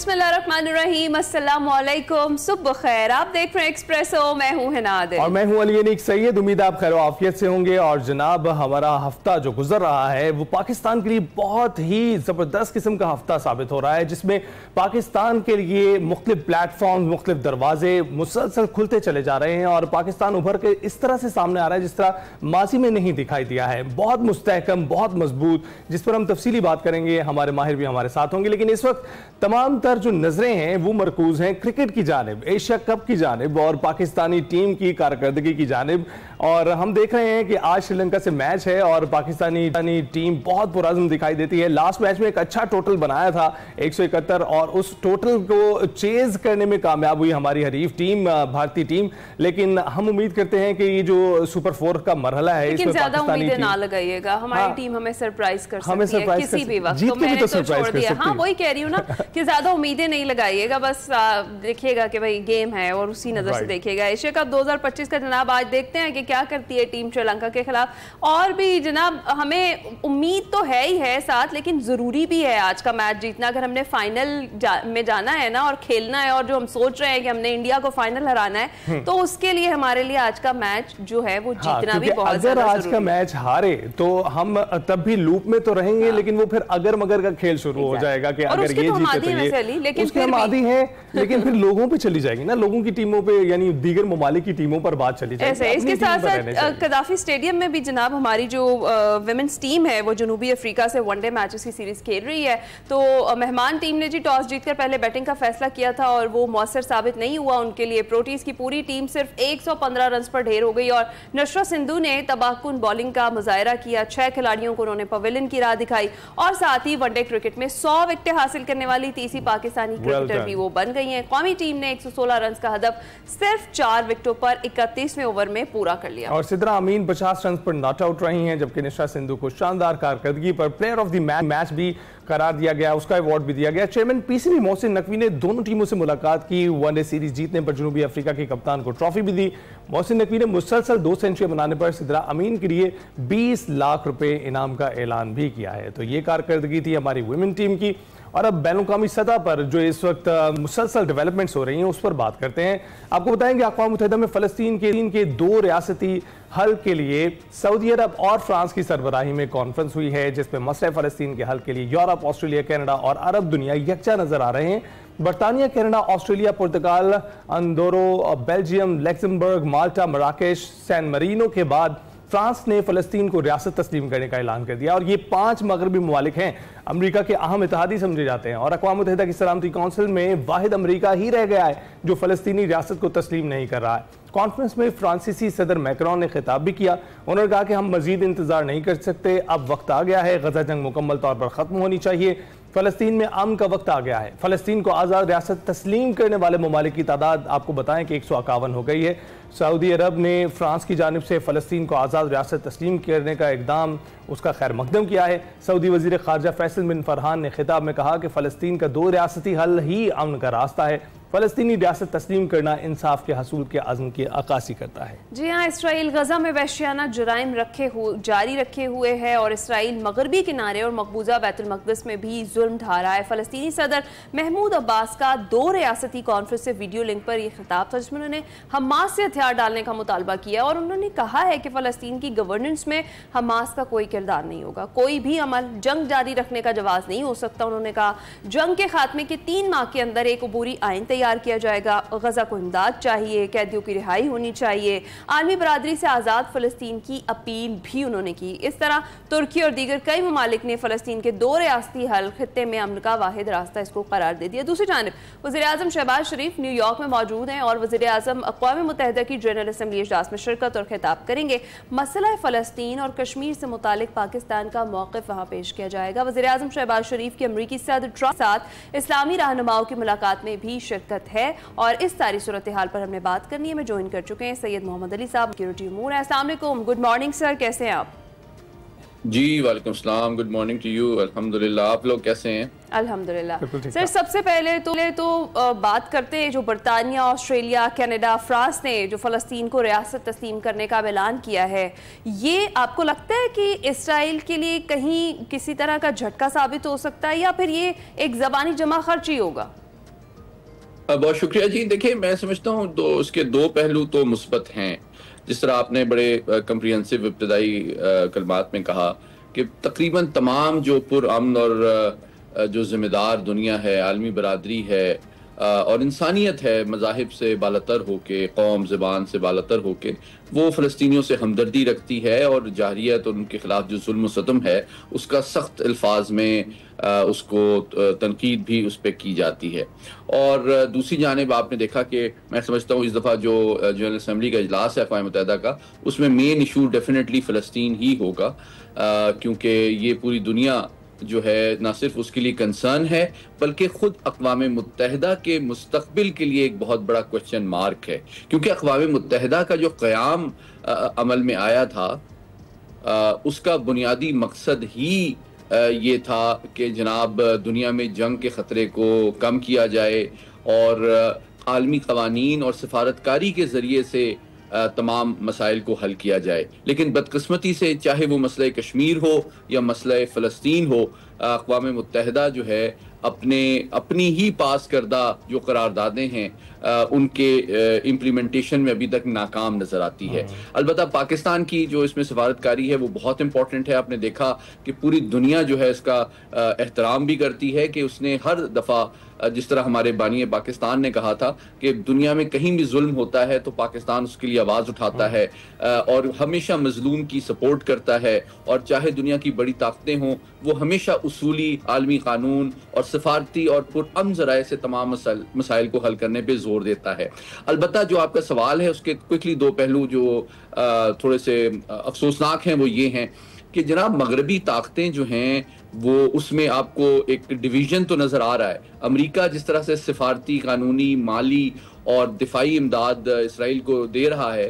बिस्मिल्लाहिर्रहमानिर्रहीम, अस्सलामुअलैकुम, सुबह खैर। आप देख रहे हैं एक्सप्रेसो, मैं हूं हिनाद और मैं हूं अली अनीक सैयद। उम्मीद आप खैर आफियत से होंगे। और जनाब, हमारा हफ्ता जो गुजर रहा है वो पाकिस्तान के लिए बहुत ही ज़बरदस्त किस्म का हफ्ता साबित हो रहा है, जिसमें पाकिस्तान के लिए मुख्तलिफ प्लेटफॉर्म, मुख्तलिफ दरवाजे मुसलसल खुलते चले जा रहे हैं और पाकिस्तान उभर के इस तरह से सामने आ रहा है जिस तरह माजी में नहीं दिखाई दिया है। बहुत मुस्तहकम, बहुत मजबूत, जिस पर हम तफसीली बात करेंगे। हमारे माहिर भी हमारे साथ होंगे। लेकिन इस वक्त तमाम तर जो नजरें हैं वो मरकूज हैं क्रिकेट की जानिब, एशिया कप की जानिब और पाकिस्तानी टीम की कारकर्दगी की जानिब। और हम देख रहे हैं कि आज श्रीलंका से मैच है और पाकिस्तानी टीम बहुत पुरअज़्म दिखाई देती है। लास्ट मैच में एक अच्छा टोटल बनाया था 171 और उस टोटल को चेज करने में कामयाब हुई हमारी हरीफ टीम, भारतीय टीम। लेकिन हम उम्मीद करते हैं कि ये जो सुपर 4 का मरहला है इसमें पाकिस्तानी टीम ना लगाइएगा। हमारी टीम हमें सरप्राइज कर सकती है किसी भी वक्त। जीत के भी तो सरप्राइज कर सकती है। हाँ, वही कह रही हूँ ना कि ज्यादा उम्मीदें नहीं लगाइएगा, बस देखिएगा कि भाई गेम है और उसी नजर से देखिएगा। एशिया कप 2025 का जनाब आज देखते हैं कि क्या करती है टीम श्रीलंका के खिलाफ। और भी जनाब हमें उम्मीद तो है ही है साथ, लेकिन जरूरी भी है आज का मैच जीतना। अगर हमने फाइनल में जाना है ना और खेलना है, और जो हम सोच रहे हैं कि हमने इंडिया को फाइनल हराना है, तो उसके लिए हमारे लिए आज का मैच जो है वो जीतना भी बहुत ज्यादा। अगर आज का मैच हारे तो हम तब भी लूप में तो रहेंगे, लेकिन वो फिर अगर मगर का खेल शुरू हो जाएगा कि अगर ये जीते तो ये, उसके हम आदी हैं। लेकिन फिर लोगों पे चली जाएगी ना, लोगों की टीमों पे, यानी दीगर ममालिक की टीमों पर बात चली जाएगी। इसके साथ साथ कदाफी स्टेडियम में भी जनाब हमारी जो विमेंस टीम है वो जनूबी अफ्रीका से वनडे मैचेस की सीरीज खेल रही है। तो मेहमान टीम ने जी टॉस जीतकर पहले बैटिंग का फैसला किया था और वो मौसर साबित नहीं हुआ उनके लिए। प्रोटीज की पूरी टीम सिर्फ 115 रन पर ढेर हो गई और नशरा सिंधु ने तबाहकुन बॉलिंग का मुजाहरा किया। 6 खिलाड़ियों को उन्होंने पवेलियन की राह दिखाई और साथ ही वनडे क्रिकेट में 100 विकेटें हासिल करने वाली तीसरी पाकिस्तानी क्रिकेटर भी वो बन गई हैं। कौमी टीम ने 116 रन का हदफ सिर्फ 4 विकेटों पर 31वें ओवर में पूरा कर लिया। और सिद्रा अमीन 50 रन पर नॉट आउट रही हैं, जबकि निशा सिंधु को शानदार कारकर्दगी पर प्लेयर ऑफ द मैच भी करार दिया गया, उसका अवार्ड भी दिया गया। चेयरमैन पीसीबी मोहसिन नकवी ने दोनों टीमों से मुलाकात की। वनडे सीरीज जीतने पर जनूबी अफ्रीका के कप्तान को ट्रॉफी भी दी। मोहसिन नकवी ने मुसलसल 2 सेंचुरी बनाने पर सिद्रा अमीन के लिए 20 लाख रुपए इनाम का ऐलान भी किया है। तो ये कारकर्दगी थी हमारी वुमेन टीम की। और अब बैनुल-अक़वामी सतह पर जो इस वक्त मुसलसल डेवलपमेंट्स हो रही हैं उस पर बात करते हैं। आपको बताएंगे अक़वाम मुत्तहिदा में फ़लस्तीन के 2 रियासती हल के लिए सऊदी अरब और फ्रांस की सरबराही में कॉन्फ्रेंस हुई है, जिसमें मसले फ़लस्तीन के हल के लिए यूरोप, ऑस्ट्रेलिया, कनाडा और अरब दुनिया यकजा नजर आ रहे हैं। बरतानिया, कनाडा, ऑस्ट्रेलिया, पुर्तगाल, अंदोरो, बेल्जियम, लग्जमबर्ग, माल्टा, मराकेश, सैन मरीनो के बाद फ्रांस ने फ़लस्तीन को रियासत तस्लीम करने का ऐलान कर दिया। और ये 5 मगरबी ममालिक हैं, अमरीका के अहम इत्तेहादी समझे जाते हैं। और अक़वाम मुत्तहिदा की सलामती कौंसिल में वाहिद अमरीका ही रह गया है जो फ़लस्तीनी रियासत को तस्लीम नहीं कर रहा है। कॉन्फ्रेंस में फ्रांसीसी सदर मैक्रोन ने खिताब भी किया। उन्होंने कहा कि हम मजीद इंतजार नहीं कर सकते, अब वक्त आ गया है, गजा जंग मुकम्मल तौर पर ख़त्म होनी चाहिए, फ़लस्तीन में अमन का वक्त आ गया है। फ़लस्तीन को आज़ाद रियासत तस्लीम करने वाले ममालिक की तादाद आपको बताएं कि 151 हो गई है। सऊदी अरब ने फ्रांस की जानिब से फ़लस्तीन को आज़ाद रियासत तस्लीम करने का इक़दाम, उसका खैर मकदम किया है। सऊदी वज़ीर ख़ारजा फैसल बिन फरहान ने खिताब में कहा कि फ़लस्तीन का 2 रियासती हल ही अमन का रास्ता है। फ़लस्तीनी रियासत तस्लीम करना इंसाफ के हसूल के अज़्म की अक्कासी करता है। जी हाँ, इसराइल गजा में वहशियाना जराइम जारी रखे हुए है और इसराइल मगरबी किनारे और मकबूजा बैतुल मक़दिस में भी जुल्म ढा रहा है। फ़लस्तीनी सदर महमूद अब्बास का 2 रियासती कॉन्फ्रेंस से वीडियो लिंक पर यह खिताब था, जिसमें उन्होंने हमास से हथियार डालने का मुतालबा किया और उन्होंने कहा है कि फ़लस्तीन की गवर्नेंस में हमास का कोई किरदार नहीं होगा, कोई भी अमल जंग जारी रखने का जवाब नहीं हो सकता। उन्होंने कहा जंग के खात्मे के 3 माह के अंदर एक अबूरी आइन तैयार किया जाएगा, गजा को इमदाद चाहिए, कैदियों की रिहाई होनी चाहिए, आलमी बरादरी से आज़ाद फ़लस्तीन की अपील भी उन्होंने की। इस तरह तुर्की और दीगर कई ममालिक ने फ़लस्तीन के 2 रियासती हल खित्ते में अमन का वाहिद रास्ता इसको करार दे दिया। दूसरी जानिब वज़ीर-ए-आज़म शहबाज शरीफ न्यूयॉर्क में मौजूद हैं और वज़ीर-ए-आज़म अक़वाम मुत्तहिदा की जनरल असम्बली इजलास में शिरकत और खिताब करेंगे। मसला फ़लस्तीन और कश्मीर से मुतालिक पाकिस्तान का मौक़िफ़ वहाँ पेश किया जाएगा। वज़ीर-ए-आज़म शहबाज शरीफ की अमरीकी सदर ट्रम्प के साथ इस्लामी रहनुमाओं की मुलाकात में भी शिरकत है और इस सारी सूरत हाल पर हमने बात करनी है। मैं ज्वाइन कर चुके हैं सैयद मोहम्मद अली साहब, सिक्योरिटी अमूर है। अस्सलाम वालेकुम, गुड मॉर्निंग सर, कैसे हैं आप? जी वालेकुम सलाम, गुड मॉर्निंग टू यू। अल्हम्दुलिल्लाह, आप लोग कैसे हैं? अल्हम्दुलिल्लाह। सर सबसे पहले तो बात करते हैं जो बरतानिया, ऑस्ट्रेलिया, कनाडा, फ्रांस ने जो फ़लस्तीन को रियासत तस्लीम करने का ऐलान किया है, ये आपको लगता है कि इसराइल के लिए कहीं किसी तरह का झटका साबित हो सकता है या फिर ये एक ज़बानी जमा खर्च ही होगा? बहुत शुक्रिया जी। देखिए, मैं समझता हूँ तो उसके दो पहलू तो मुस्बत हैं। जिस तरह आपने बड़े कंप्रिहेंसिव इब्तदाई कलमात में कहा कि तकरीबन तमाम जो पुरअमन और जो जिम्मेदार दुनिया है, आलमी बरादरी है और इंसानियत है, मज़ाहिब से बालतर होके, कौम ज़बान से बालतर होके, वो फ़लस्तीनियों से हमदर्दी रखती है और जाहिरियत और उनके ख़िलाफ़ जो जुल्म सतम है उसका सख्त अल्फाज में उसको तनकीद भी उस पर की जाती है। और दूसरी जानिब आपने देखा कि मैं समझता हूँ इस दफ़ा जो जनरल असम्बली का इजलास है अक़वाम मुत्तहिदा का, उसमें मेन इशू डेफिनेटली फ़लस्तीन ही होगा, क्योंकि ये पूरी दुनिया जो है ना सिर्फ उसके लिए कंसर्न है बल्कि खुद अक़वाम मुत्तहिदा के मुस्तक़बिल के लिए एक बहुत बड़ा क्वेश्चन मार्क है। क्योंकि अक़वाम मुत्तहिदा का जो क़याम अमल में आया था उसका बुनियादी मकसद ही ये था कि जनाब दुनिया में जंग के ख़तरे को कम किया जाए और आलमी क़वानीन और सफारतकारी के ज़रिए से तमाम मसाइल को हल किया जाए। लेकिन बदकिस्मती से चाहे वो मसला कश्मीर हो या मसला फ़लस्तीन हो, अक़वाम मुत्तहिदा जो है अपनी ही पास करदा जो करारदादें हैं उनके इम्प्लीमेंटेशन में अभी तक नाकाम नज़र आती है। अलबत्ता पाकिस्तान की जो इसमें सफारतकारी है वो बहुत इंपॉर्टेंट है। आपने देखा कि पूरी दुनिया जो है इसका एहतराम भी करती है कि उसने हर दफ़ा, जिस तरह हमारे बानी पाकिस्तान ने कहा था कि दुनिया में कहीं भी जुल्म होता है तो पाकिस्तान उसके लिए आवाज़ उठाता है और हमेशा मजलूम की सपोर्ट करता है, और चाहे दुनिया की बड़ी ताकतें हों वो हमेशा उसूली आलमी कानून और सफारती और पुरअमन ज़राए से तमाम मसाइल को हल करने पर जोर देता है। अलबत्ता जो आपका सवाल है उसके क्विकली दो पहलू जो थोड़े से अफसोसनाक हैं वो ये हैं कि जनाब मगरबी ताकतें जो हैं वो उसमें आपको एक डिवीज़न तो नज़र आ रहा है। अमेरिका जिस तरह से सिफारती, कानूनी, माली और दिफाई इमदाद इसराइल को दे रहा है,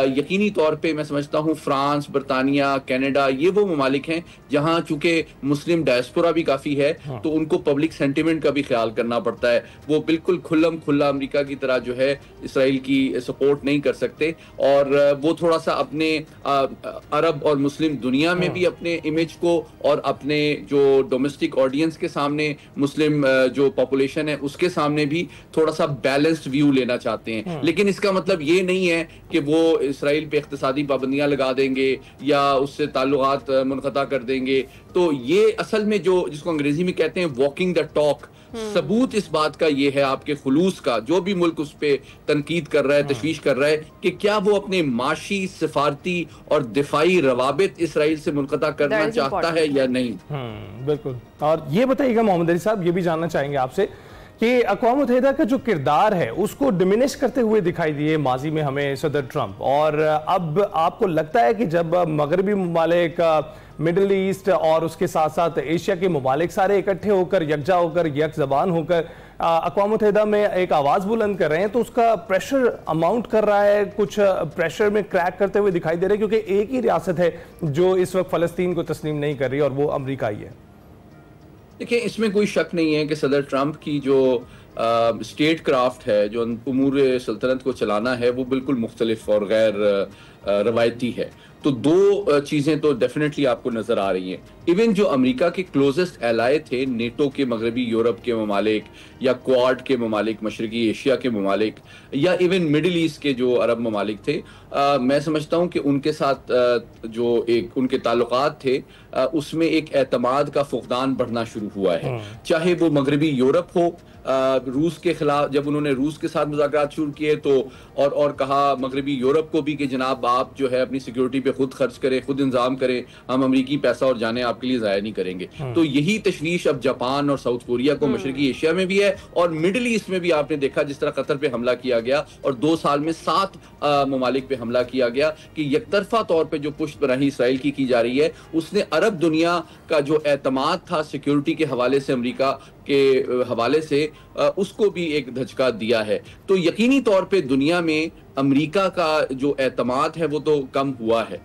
यकीनी तौर पे मैं समझता हूँ फ्रांस, बरतानिया, कनाडा ये वो ममालिक हैं जहाँ चूँकि मुस्लिम डायस्पोरा भी काफ़ी है तो उनको पब्लिक सेंटिमेंट का भी ख्याल करना पड़ता है। वो बिल्कुल खुल्लम खुल्ला अमेरिका की तरह जो है इसराइल की सपोर्ट नहीं कर सकते, और वो थोड़ा सा अपने अरब और मुस्लिम दुनिया में भी अपने इमेज को और अपने जो डोमेस्टिक ऑडियंस के सामने, मुस्लिम जो पॉपुलेशन है उसके सामने भी थोड़ा सा बैलेंस्ड व्यू लेना चाहते हैं। लेकिन इसका मतलब ये नहीं है कि वो इसराइल पे इख्तिसादी पाबंदियां लगा देंगे या उससे ताल्लुकात मुनक़ता कर देंगे। तो ये असल में जो जिसको अंग्रेजी में कहते हैं वॉकिंग द टॉक, सबूत इस बात का ये है आपके खुलूस का, जो भी मुल्क उस पर तनकीद कर रहा है, तशवीश कर रहा है कि क्या वो अपने माशी, सिफारती और दिफाई रवाबित इसराइल से मुनक़ता करना चाहता है या नहीं। बिल्कुल। और ये बताइएगा मोहम्मद अली साहब, ये भी जानना चाहेंगे आपसे कि अक़वाम मुत्तहिदा का जो किरदार है उसको डिमिनिश करते हुए दिखाई दिए माजी में हमें सदर ट्रंप, और अब आपको लगता है कि जब मगरबी ममालिक, मिडल ईस्ट और उसके साथ साथ एशिया के ममालिक सारे इकट्ठे होकर, यकजा होकर, यक ज़बान होकर अक़वाम मुत्तहिदा में एक आवाज़ बुलंद कर रहे हैं, तो उसका प्रेशर अमाउंट कर रहा है, कुछ प्रेशर में क्रैक करते हुए दिखाई दे रहे हैं, क्योंकि एक ही रियासत है जो इस वक्त फ़लस्तीन को तस्लीम नहीं कर रही और वो अमरीका ही है। देखिए, इसमें कोई शक नहीं है कि सदर ट्रंप की जो स्टेट क्राफ्ट है, जो उमूर सल्तनत को चलाना है, वो बिल्कुल मुख्तलिफ और गैर रवायती है। तो दो चीज़ें तो डेफिनेटली आपको नज़र आ रही हैं। इवन जो अमेरिका के क्लोजेस्ट एलाय थे, नेटो के मगरबी यूरोप के ममालिक या क्वाड के ममालिक, मशरकी एशिया के ममालिक या इवन मिडिल ईस्ट के जो अरब ममालिक थे, मैं समझता हूँ कि उनके साथ जो एक उनके ताल्लुकात थे उसमें एक एतमाद का फुकदान बढ़ना शुरू हुआ है। चाहे वो मगरबी यूरोप हो, रूस के खिलाफ जब उन्होंने रूस के साथ मुज़ाकरात शुरू किए तो और कहा मगरबी यूरोप को भी कि जनाब आप जो है अपनी सिक्योरिटी पे खुद खर्च करें, खुद इंतजाम करें, हम अमरीकी पैसा और जाने आपके लिए ज़ाया नहीं करेंगे। तो यही तशवीश अब जापान और साउथ कोरिया को मशरकी एशिया में भी है, और मिडिल ईस्ट में भी आपने देखा जिस तरह कतर पे हमला किया गया और 2 साल में 7 ममालिक पे हमला किया गया कि यकतरफा तौर पे जो पुष्ट पनाही इसराइल की जा रही है, उसने अरब दुनिया का जो एतमाद था सिक्योरिटी के हवाले से, अमेरिका के हवाले से, उसको भी एक धचका दिया है। तो यकीनी तौर पे दुनिया में अमेरिका का जो एतमाद है वो तो कम हुआ है,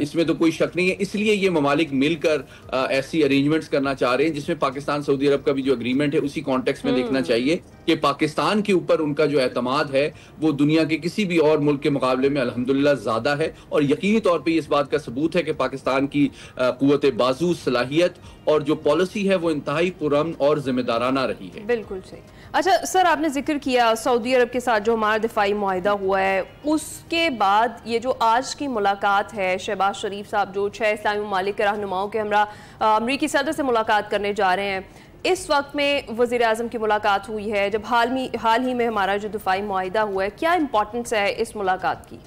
इसमें तो कोई शक नहीं है। इसलिए ये ममालिक मिलकर ऐसी अरेंजमेंट्स करना चाह रहे हैं जिसमें पाकिस्तान, सऊदी अरब का भी जो एग्रीमेंट है उसी कॉन्टेक्स्ट में देखना चाहिए कि पाकिस्तान के ऊपर उनका जो एतमाद है वो दुनिया के किसी भी और मुल्क के मुकाबले में अल्हम्दुलिल्लाह ज़्यादा है, और यकीनी तौर पे इस बात का सबूत है कि पाकिस्तान की क़ुव्वत बाजू, सलाहियत और जो पॉलिसी है वो इंतहाई पुरअमन और जिम्मेदाराना रही है। बिल्कुल सही। अच्छा सर, आपने जिक्र किया सऊदी अरब के साथ जो हमारा दिफाई मुआहिदा हुआ है, उसके बाद ये जो आज की मुलाकात है, शहबाज शरीफ साहब जो 6 इस्लामी ममालिक के रहनुमाओं के हमरा अमरीकी सदर से मुलाकात करने जा रहे हैं, इस वक्त में वज़ीर आज़म की मुलाकात हुई है, जब हाल ही में हमारा जो दिफाई मुआहिदा हुआ है, क्या इंपॉर्टेंस है इस मुलाकात की?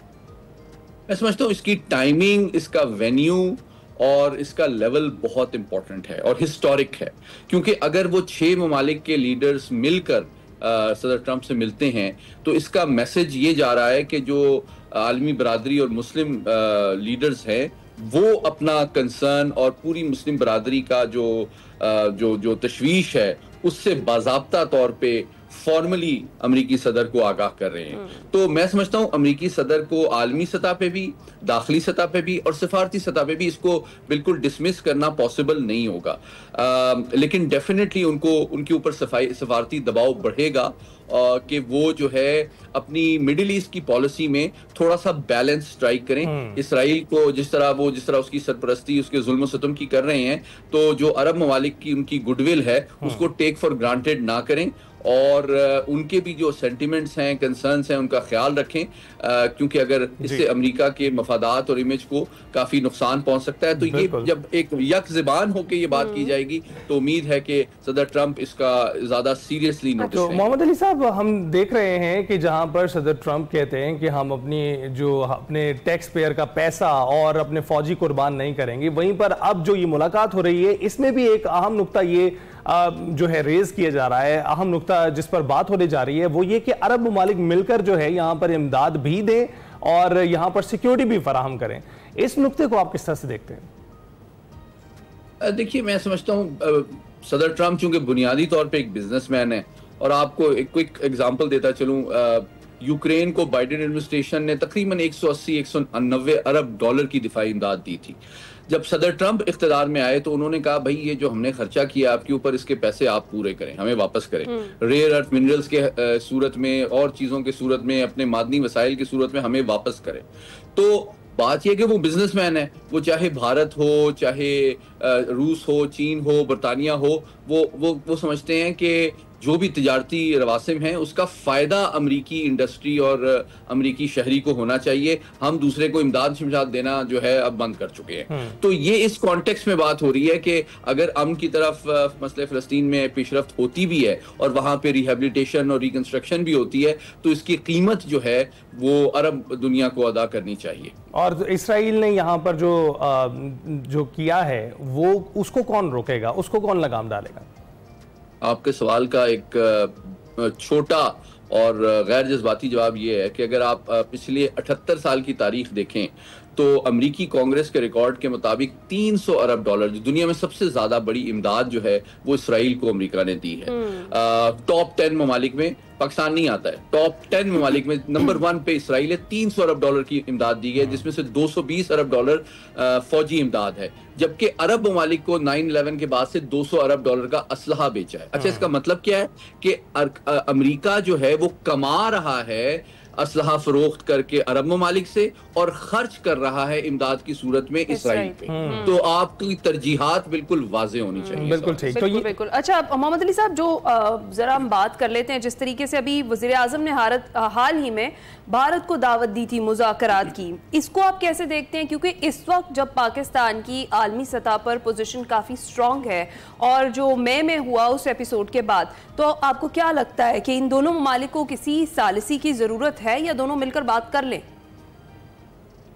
मैं समझता हूँ इसकी टाइमिंग, इसका वेन्यू और इसका लेवल बहुत इंपॉर्टेंट है और हिस्टोरिक है, क्योंकि अगर वो 6 ममालिक के लीडर्स मिलकर सदर ट्रंप से मिलते हैं तो इसका मैसेज ये जा रहा है कि जो आलमी बरादरी और मुस्लिम लीडर्स हैं वो अपना कंसर्न और पूरी मुस्लिम बरादरी का जो तशवीश है उससे बाज़ाब्ता तौर पे फॉर्मली अमरीकी सदर को आगाह कर रहे हैं। तो मैं समझता हूं अमरीकी सदर को आलमी सतह पे भी, दाखिली सतह पे भी और सिफारती सतह पे भी इसको बिल्कुल डिसमिस करना पॉसिबल नहीं होगा, लेकिन डेफिनेटली उनके ऊपर सिफारती दबाव बढ़ेगा कि वो जो है अपनी मिडिल ईस्ट की पॉलिसी में थोड़ा सा बैलेंस स्ट्राइक करें। इसराइल को जिस तरह उसकी सरपरस्ती उसके जुल्म सितम की कर रहे हैं, तो जो अरब ममालिक की उनकी गुडविल है उसको टेक फॉर ग्रांटेड ना करें और उनके भी जो सेंटिमेंट्स हैं, कंसर्न्स हैं, उनका ख्याल रखें, क्योंकि अगर इससे अमेरिका के मफादात और इमेज को काफी नुकसान पहुंच सकता है। तो ये जब एक यक ज़बान होकर ये बात की जाएगी तो उम्मीद है कि सदर ट्रंप इसका ज्यादा सीरियसली नोटिस तो मोहम्मद अली साहब, हम देख रहे हैं कि जहां पर सदर ट्रंप कहते हैं कि हम अपने टैक्स पेयर का पैसा और अपने फौजी कुर्बान नहीं करेंगे, वहीं पर अब जो ये मुलाकात हो रही है इसमें भी एक अहम नुक्ता ये जो है रेज किया जा रहा है, अहम नुक्ता जिस पर बात होने जा रही है वो ये कि अरब ममालिक मिलकर जो है यहाँ पर इमदाद भी दें और यहाँ पर सिक्योरिटी भी फराहम करें। इस नुक्ते को आप किस तरह से देखते हैं? देखिए, मैं समझता हूँ सदर ट्रंप चूंकि बुनियादी तौर पे एक बिजनेसमैन है, और आपको एक क्विक एग्जांपल देता चलूं, यूक्रेन को बाइडेन एडमिनिस्ट्रेशन ने तकरीबन 180-190 अरब डॉलर की दिफाई इमदाद दी थी। जब सदर ट्रंप इख्तिदार में आए तो उन्होंने कहा भाई ये जो हमने खर्चा किया आपके ऊपर, इसके पैसे आप पूरे करें, हमें वापस करें। रेयर अर्थ मिनरल्स के सूरत में और चीज़ों की सूरत में, अपने मादनी वसाइल की सूरत में हमें वापस करें। तो बात यह कि वो बिजनेसमैन है, वो चाहे भारत हो, चाहे रूस हो, चीन हो, बरतानिया हो, वो समझते हैं कि जो भी तिजारती रवासिम हैं उसका फ़ायदा अमरीकी इंडस्ट्री और अमरीकी शहरी को होना चाहिए। हम दूसरे को इमदाद शिमदाद देना जो है अब बंद कर चुके हैं। तो ये इस कॉन्टेक्स्ट में बात हो रही है कि अगर अमन की तरफ मसले फ़लस्तीन में पेशरफ्त होती भी है और वहाँ पे रिहेबिलिटेशन और रिकंस्ट्रक्शन भी होती है तो इसकी कीमत जो है वो अरब दुनिया को अदा करनी चाहिए। और इसराइल ने यहाँ पर जो किया है वो उसको कौन रोकेगा, उसको कौन लगाम डालेगा? आपके सवाल का एक छोटा और गैर जज्बाती जवाब ये है कि अगर आप पिछले 78 साल की तारीख देखें तो अमरीकी कांग्रेस के रिकॉर्ड के मुताबिक 300 अरब डॉलर, जो दुनिया में सबसे ज्यादा बड़ी इमदाद जो है वो इसराइल को अमेरिका ने दी है। टॉप 10 ममालिक में पाकिस्तान नहीं आता है, टॉप 10 ममालिक में नंबर 1 पे इसराइल है। 300 अरब डॉलर की इमदाद दी गई, जिसमें से 220 अरब डॉलर फौजी इमदाद है, जबकि अरब ममालिक को 9/11 के बाद से 200 अरब डॉलर का असलहा बेचा है। अच्छा, इसका मतलब क्या है कि अमेरिका जो है वो कमा रहा है असलहा फरोख्त करके अरब ममालिक से और खर्च कर रहा है इमदाद की सूरत में इसराइल पे। तो आपकी तरजीहात बिल्कुल वाज़े होनी चाहिए। बिल्कुल ठीक, तो बिल्कुल। अच्छा मोहम्मद अली साहब, जो जरा हम बात कर लेते हैं जिस तरीके से अभी वज़ीर आज़म ने हाल ही में भारत को दावत दी थी मुज़ाकरात की, इसको आप कैसे देखते हैं? क्योंकि इस वक्त जब पाकिस्तान की आलमी सतह पर पोजीशन काफ़ी स्ट्रॉन्ग है और जो मई में हुआ उस एपिसोड के बाद, तो आपको क्या लगता है कि इन दोनों ममालिक को किसी सालिसी की ज़रूरत है या दोनों मिलकर बात कर लें?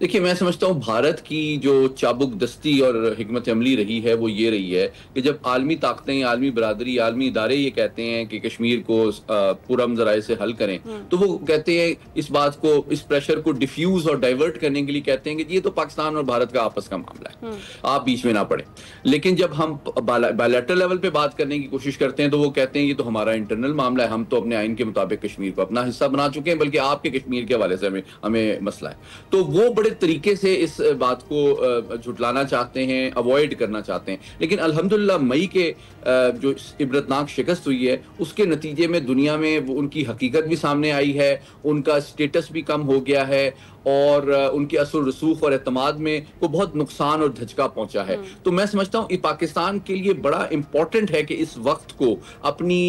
देखिए, मैं समझता हूँ भारत की जो चाबुक दस्ती और हिकमत अमली रही है वो ये रही है कि जब आलमी ताकतें, आलमी बरादरी, आलमी इदारे ये कहते हैं कि कश्मीर को पुरअमन ज़राए से हल करें, तो वो कहते हैं इस बात को, इस प्रेशर को डिफ्यूज और डाइवर्ट करने के लिए कहते हैं कि ये तो पाकिस्तान और भारत का आपस का मामला है, आप बीच में ना पड़े। लेकिन जब हम बायलैटरल लेवल पे बात करने की कोशिश करते हैं तो वो कहते हैं ये तो हमारा इंटरनल मामला है, हम तो अपने आइन के मुताबिक कश्मीर को अपना हिस्सा बना चुके हैं, बल्कि आपके कश्मीर के हवाले से हमें मसला है। तो वो बड़े बड़े तरीके से इस बात को झुटलाना चाहते हैं, अवॉइड करना चाहते हैं। लेकिन अल्हम्दुलिल्लाह मई के जो इबरतनाक शिकस्त हुई है उसके नतीजे में दुनिया में उनकी हकीकत भी सामने आई है, उनका स्टेटस भी कम हो गया है और उनके असर रसूख और एतमाद में को बहुत नुकसान और धचका पहुंचा है। तो मैं समझता हूँ पाकिस्तान के लिए बड़ा इंपॉर्टेंट है कि इस वक्त को अपनी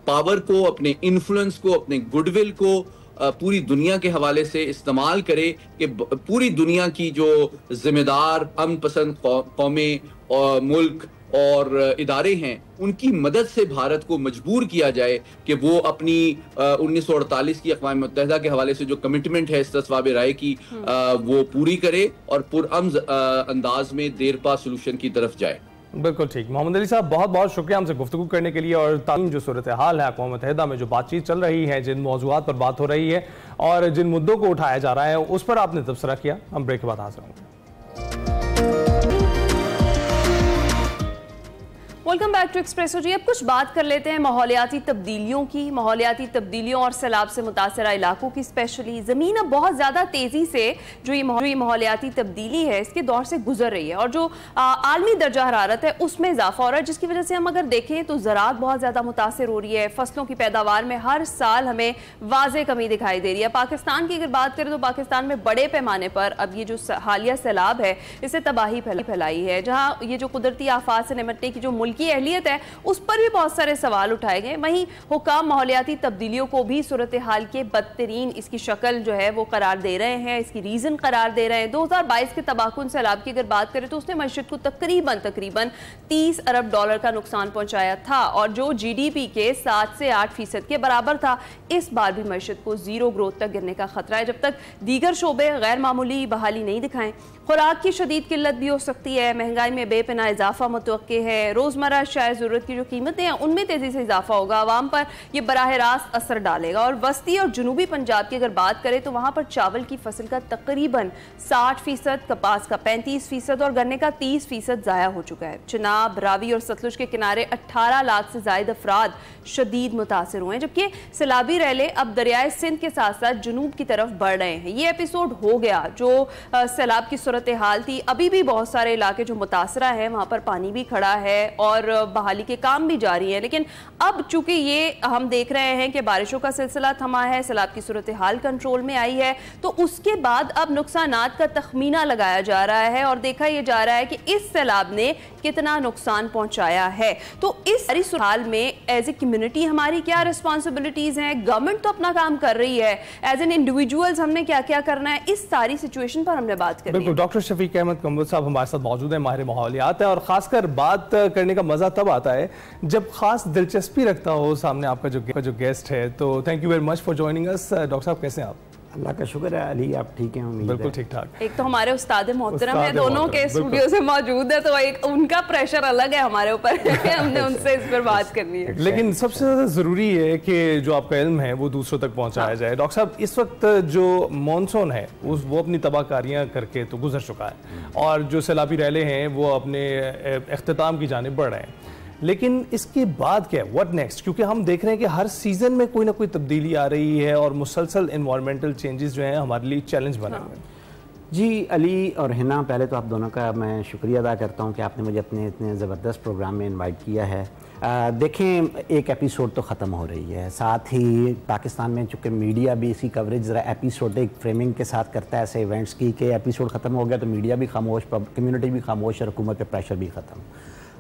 पावर को, अपने इन्फ्लुएंस को, अपने गुडविल को पूरी दुनिया के हवाले से इस्तेमाल करे कि पूरी दुनिया की जो जिम्मेदार अमन पसंद कौमें और मुल्क और इदारे हैं उनकी मदद से भारत को मजबूर किया जाए कि वो अपनी 1948 की अक़वाम मुत्तहिदा के हवाले से जो कमिटमेंट है इस्तिस्वाब राय की वो पूरी करे और पुरअमन अंदाज में देरपा सोल्यूशन की तरफ जाए। बिल्कुल ठीक। मोहम्मद अली साहब बहुत बहुत शुक्रिया हमसे गुफ्तगू करने के लिए और तालीम जो सूरत हाल है अक़वाम मुत्तहिदा में जो बातचीत चल रही है, जिन मौज़ूआत पर बात हो रही है और जिन मुद्दों को उठाया जा रहा है उस पर आपने तबसरा किया। हम ब्रेक के बाद हाजिर होंगे। वेलकम बैक टू एक्सप्रेसो जी। अब कुछ बात कर लेते हैं माहौलियाती तब्दीलियों की, माहौलियाती तब्दीलियों और सैलाब से मुतासरा इलाकों की। स्पेशली ज़मीन अब बहुत ज़्यादा तेज़ी से जो ये माहौलियाती तब्दीली है इसके दौर से गुजर रही है और जो आलमी दर्जा हरारत है उसमें इजाफा हो रहा है, जिसकी वजह से हम अगर देखें तो ज़राअत बहुत ज़्यादा मुतासर हो रही है। फसलों की पैदावार में हर साल हमें वाज़े कमी दिखाई दे रही है। पाकिस्तान की अगर बात करें तो पाकिस्तान में बड़े पैमाने पर अब ये जो हालिया सैलाब है इससे तबाही फैलाई है, जहाँ ये जो कुदरती आफात से निपटने की जो मुल्क की अहलियत है उस पर भी बहुत सारे सवाल उठाए गए। वहीं हुकाम माहौलियाती तब्दीलियों को भी सूरत हाल के बदतरीन इसकी शक्ल जो है वो करार दे रहे हैं, इसकी रीजन करार दे रहे हैं। 2022 के तबाहकुन सैलाब की अगर बात करें तो उसने मईशत को तकरीबन 30 अरब डॉलर का नुकसान पहुंचाया था और जो GDP के 7 से 8% के बराबर था। इस बार भी मईशत को जीरो ग्रोथ तक गिरने का खतरा है जब तक दीगर शोबे गैर मामूली बहाली नहीं दिखाएं। खुराक की शदीद किल्लत भी हो सकती है, महंगाई में बेपना इजाफा मुतवक्के है, रोज़मर्रा शायद ज़रूरत की जो कीमतें हैं उनमें तेज़ी से इजाफा होगा, आवाम पर यह बराह रास्त असर डालेगा। और वस्ती और जनूबी पंजाब की अगर बात करें तो वहाँ पर चावल की फसल का तकरीबन 60%, कपास का 35% और गन्ने का 30% ज़ाया हो चुका है। चिनाब, रावी और सतलुज के किनारे 18 लाख से ज़ायद अफराद शदीद मुतासर हुए हैं, जबकि सैलाबी रैले अब दरियाए सिंध के साथ साथ जनूब की तरफ बढ़ रहे हैं। ये एपिसोड हो गया जो सैलाब की सूरत हाल थी। अभी भी बहुत सारे इलाके जो मुतासरा है वहाँ पर पानी भी खड़ा है और बहाली के काम भी जारी है। लेकिन अब चूंकि ये हम देख रहे हैं कि बारिशों का सिलसिला थमा है, सैलाब की सूरत हाल कंट्रोल में आई है, तो उसके बाद अब नुकसानात का तखमीना लगाया जा रहा है और देखा यह जा रहा है कि इस सैलाब ने कितना नुकसान पहुंचाया है। तो इस सारी हाल में एज ए कम्युनिटी हमारी क्या रिस्पॉन्सिबिलिटीज हैं? गवर्नमेंट तो अपना काम कर रही है, एज एन इंडिविजुअल्स हमने क्या क्या करना है, इस सारी सिचुएशन पर हमने बात करी। बिल्कुल, डॉक्टर शफीक अहमद कंबोज साहब हमारे साथ मौजूद है, माहिर माहौलियात है और खासकर बात करने का मजा तब आता है जब खास दिलचस्पी रखता हो सामने आपका जो गेस्ट है। तो thank you very much for joining us. Doctor साहब कैसे हैं आप? अल्लाह का शुक्र है अली, आप ठीक हैं? उम्मीद बिल्कुल ठीक ठाक। एक तो हमारे उस्ताद मोहतरम है, दोनों के स्टूडियो से मौजूद है, तो एक उनका प्रेशर अलग है हमारे ऊपर हमने उनसे इस पर बात करनी है। लेकिन सबसे ज़्यादा ज़रूरी है कि जो आपका इल्म है वो दूसरों तक पहुंचाया जाए। डॉक्टर साहब, इस वक्त जो मॉनसून है वो अपनी तबाहकारियाँ करके तो गुजर चुका है और जो सैलाबी रैले हैं वो अपने इख्तिताम की जानिब बढ़ रहे हैं, लेकिन इसके बाद क्या है, व्हाट नेक्स्ट? क्योंकि हम देख रहे हैं कि हर सीजन में कोई ना कोई तब्दीली आ रही है और मुसलसल एनवायरमेंटल चेंजेस जो हैं हमारे लिए चैलेंज बने हुए हैं। जी अली और हिना, पहले तो आप दोनों का मैं शुक्रिया अदा करता हूं कि आपने मुझे अपने इतने ज़बरदस्त प्रोग्राम में इनवाइट किया है। देखें, एक एपिसोड तो ख़त्म हो रही है, साथ ही पाकिस्तान में चूँकि मीडिया भी इसकी कवरेज ज़रा एपिसोडिक फ्रेमिंग के साथ करता है ऐसे इवेंट्स की कि एपिसोड ख़त्म हो गया तो मीडिया भी खामोश, कम्यूनिटी भी खामोश और हुकूमत पर प्रेशर भी ख़त्म।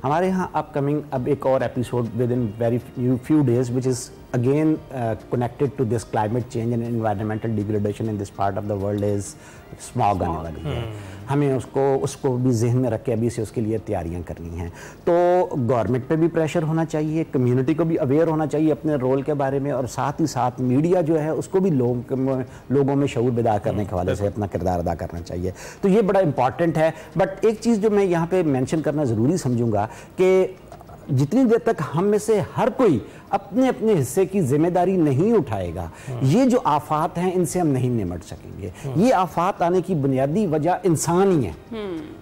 हमारे यहाँ अपकमिंग अब एक और episode within very few days which is again connected to this climate change and environmental degradation in this part of the world is smog आने वाली है। हमें उसको भी जहन में रख के अभी से उसके लिए तैयारियां करनी हैं। तो गवर्नमेंट पे भी प्रेशर होना चाहिए, कम्युनिटी को भी अवेयर होना चाहिए अपने रोल के बारे में और साथ ही साथ मीडिया जो है उसको भी लोगों में शऊर बेदार करने के हवाले से अपना किरदार अदा करना चाहिए। तो ये बड़ा इंपॉर्टेंट है। बट एक चीज़ जो मैं यहाँ पे मेंशन करना ज़रूरी समझूंगा कि जितनी देर तक हम में से हर कोई अपने अपने हिस्से की जिम्मेदारी नहीं उठाएगा, ये जो आफात हैं इनसे हम नहीं निमट सकेंगे। ये आफात आने की बुनियादी वजह इंसान ही है।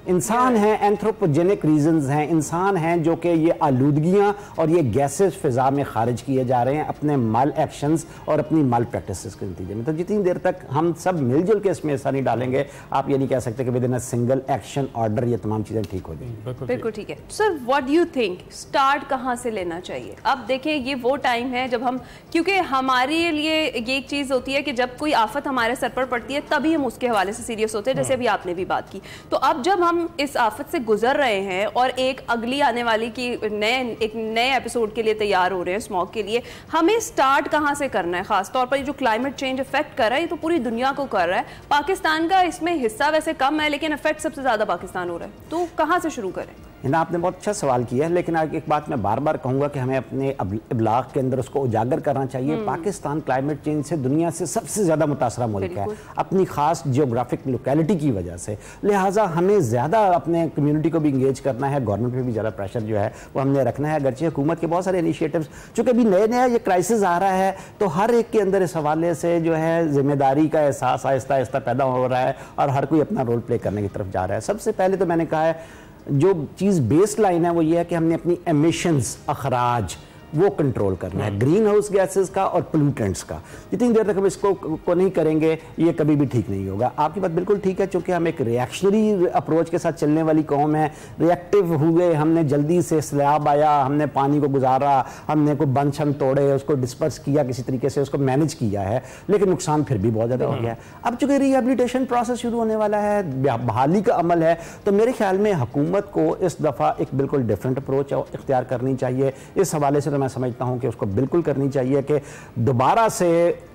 इंसान है, एंथ्रोपोजेनिक रीजंस हैं, इंसान हैं जो कि ये आलूदगियां और ये गैसेस फिजा में खारिज किए जा रहे हैं अपने माल एक्शंस और अपनी माल प्रैक्टिसेस के नतीजे में। तो जितनी देर तक हम सब मिलजुल के इसमें हिस्सा नहीं डालेंगे, आप ये नहीं कह सकते कि with in a single action order ये तमाम चीजें ठीक हो जाएंगी। बिल्कुल ठीक है। Sir what do you think, start कहाँ से लेना चाहिए? अब देखिए ये वो टाइम है जब हम, क्योंकि हमारे लिए ये एक चीज होती है कि जब कोई आफत हमारे सर पर पड़ती है तभी हम उसके हवाले से सीरियस होते हैं, जैसे अभी आपने भी बात की। तो अब जब हम इस आफत से गुजर रहे हैं और एक अगली आने वाली की एक नए एपिसोड के लिए तैयार हो रहे हैं, स्मॉग के लिए, हमें स्टार्ट कहाँ से करना है? खासतौर पर ये जो क्लाइमेट चेंज इफेक्ट कर रहा है ये तो पूरी दुनिया को कर रहा है। पाकिस्तान का इसमें हिस्सा वैसे कम है लेकिन इफेक्ट सबसे ज्यादा पाकिस्तान हो रहा है, तो कहाँ से शुरू करें? हिना, आपने बहुत अच्छा सवाल किया है, लेकिन एक बात मैं बार बार कहूंगा कि हमें अपने इब्लाग के अंदर उसको उजागर करना चाहिए। पाकिस्तान क्लाइमेट चेंज से दुनिया से सबसे ज़्यादा मुतासरा मुल्क है अपनी खास जियोग्राफिक लोकेलिटी की वजह से, लिहाजा हमें ज़्यादा अपने कम्युनिटी को भी इंगेज करना है, गवर्नमेंट पे भी ज़्यादा प्रेशर जो है वो हमने रखना है। अगरचे हुकूमत के बहुत सारे इनिशिएटिव्स, चूँकि अभी नए नया ये क्राइसिस आ रहा है तो हर एक के अंदर इस हवाले से जो है जिम्मेदारी का एहसास आहिस्ता आहिस्ता पैदा हो रहा है और हर कोई अपना रोल प्ले करने की तरफ जा रहा है। सबसे पहले तो मैंने कहा है जो चीज़ बेस लाइन है वो ये है कि हमने अपनी एमिशंस, अखराज वो कंट्रोल करना है, ग्रीन हाउस गैसेस का और पोल्यूटेंट्स का। जितनी देर तक हम इसको को नहीं करेंगे ये कभी भी ठीक नहीं होगा। आपकी बात बिल्कुल ठीक है, चूंकि हम एक रिएक्शनरी अप्रोच के साथ चलने वाली कौम है, रिएक्टिव हुए, हमने जल्दी से सैलाब आया, हमने पानी को गुजारा, हमने कोई बंद छंद तोड़े, उसको डिस्पर्स किया, किसी तरीके से उसको मैनेज किया है, लेकिन नुकसान फिर भी बहुत ज़्यादा हो गया है। अब चूंकि रिहेबिलिटेशन प्रोसेस शुरू होने वाला है, बहाली का अमल है, तो मेरे ख्याल में हुकूमत को इस दफ़ा एक बिल्कुल डिफरेंट अप्रोच इख्तियार करनी चाहिए। इस हवाले से मैं समझता हूं कि उसको बिल्कुल करनी चाहिए कि दोबारा से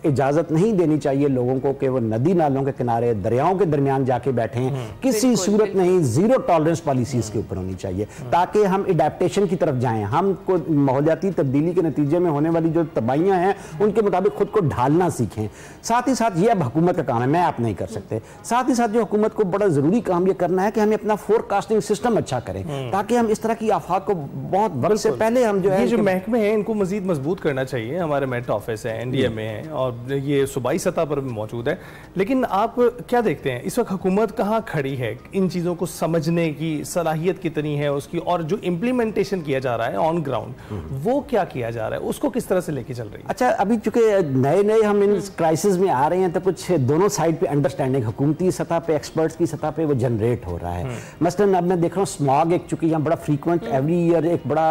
इजाजत नहीं देनी चाहिए लोगों को कि वो नदी नालों के किनारे, दरियाओं के दरमियान जाके बैठें। किसी सूरत नहीं, जीरो टॉलरेंस पॉलिसीज के ऊपर होनी चाहिए ताकि हम एडेप्टेशन की तरफ जाएं। हम को माहौलियाती तब्दीली के नतीजे में होने वाली जो तबाहियां हैं उनके मुताबिक खुद को ढालना सीखें। साथ ही साथ ये अब हुकूमत का काम है, मैं आप नहीं कर सकते। साथ ही साथ जो हुकूमत को बड़ा जरूरी काम ये करना है कि हमें अपना फोरकास्टिंग सिस्टम अच्छा करें ताकि हम इस तरह की आफात को बहुत वक्त से पहले हम जो है जो महकमे हैं इनको मजीद मजबूत करना चाहिए। हमारे मेट ऑफिस है, NDMA है और ये सूबाई सतह पर भी मौजूद है। लेकिन आप क्या देखते हैं इस वक्त हुकूमत कहाँ खड़ी है? इन चीज़ों को समझने की सलाहियत कितनी है उसकी, और जो इम्प्लीमेंटेशन किया जा रहा है ऑन ग्राउंड वो क्या किया जा रहा है, उसको किस तरह से लेके चल रही है? अच्छा, अभी चूंकि नए नए हम इन क्राइसिस में आ रहे हैं तो कुछ दोनों साइड पे अंडरस्टैंडिंग हुकूमती सतह पे, एक्सपर्ट्स की सतह पे वो जनरेट हो रहा है। मसलन अब मैं देख रहा हूँ स्मॉग एक चूंकि यहाँ बड़ा फ्रीक्वेंट एवरी ईयर एक बड़ा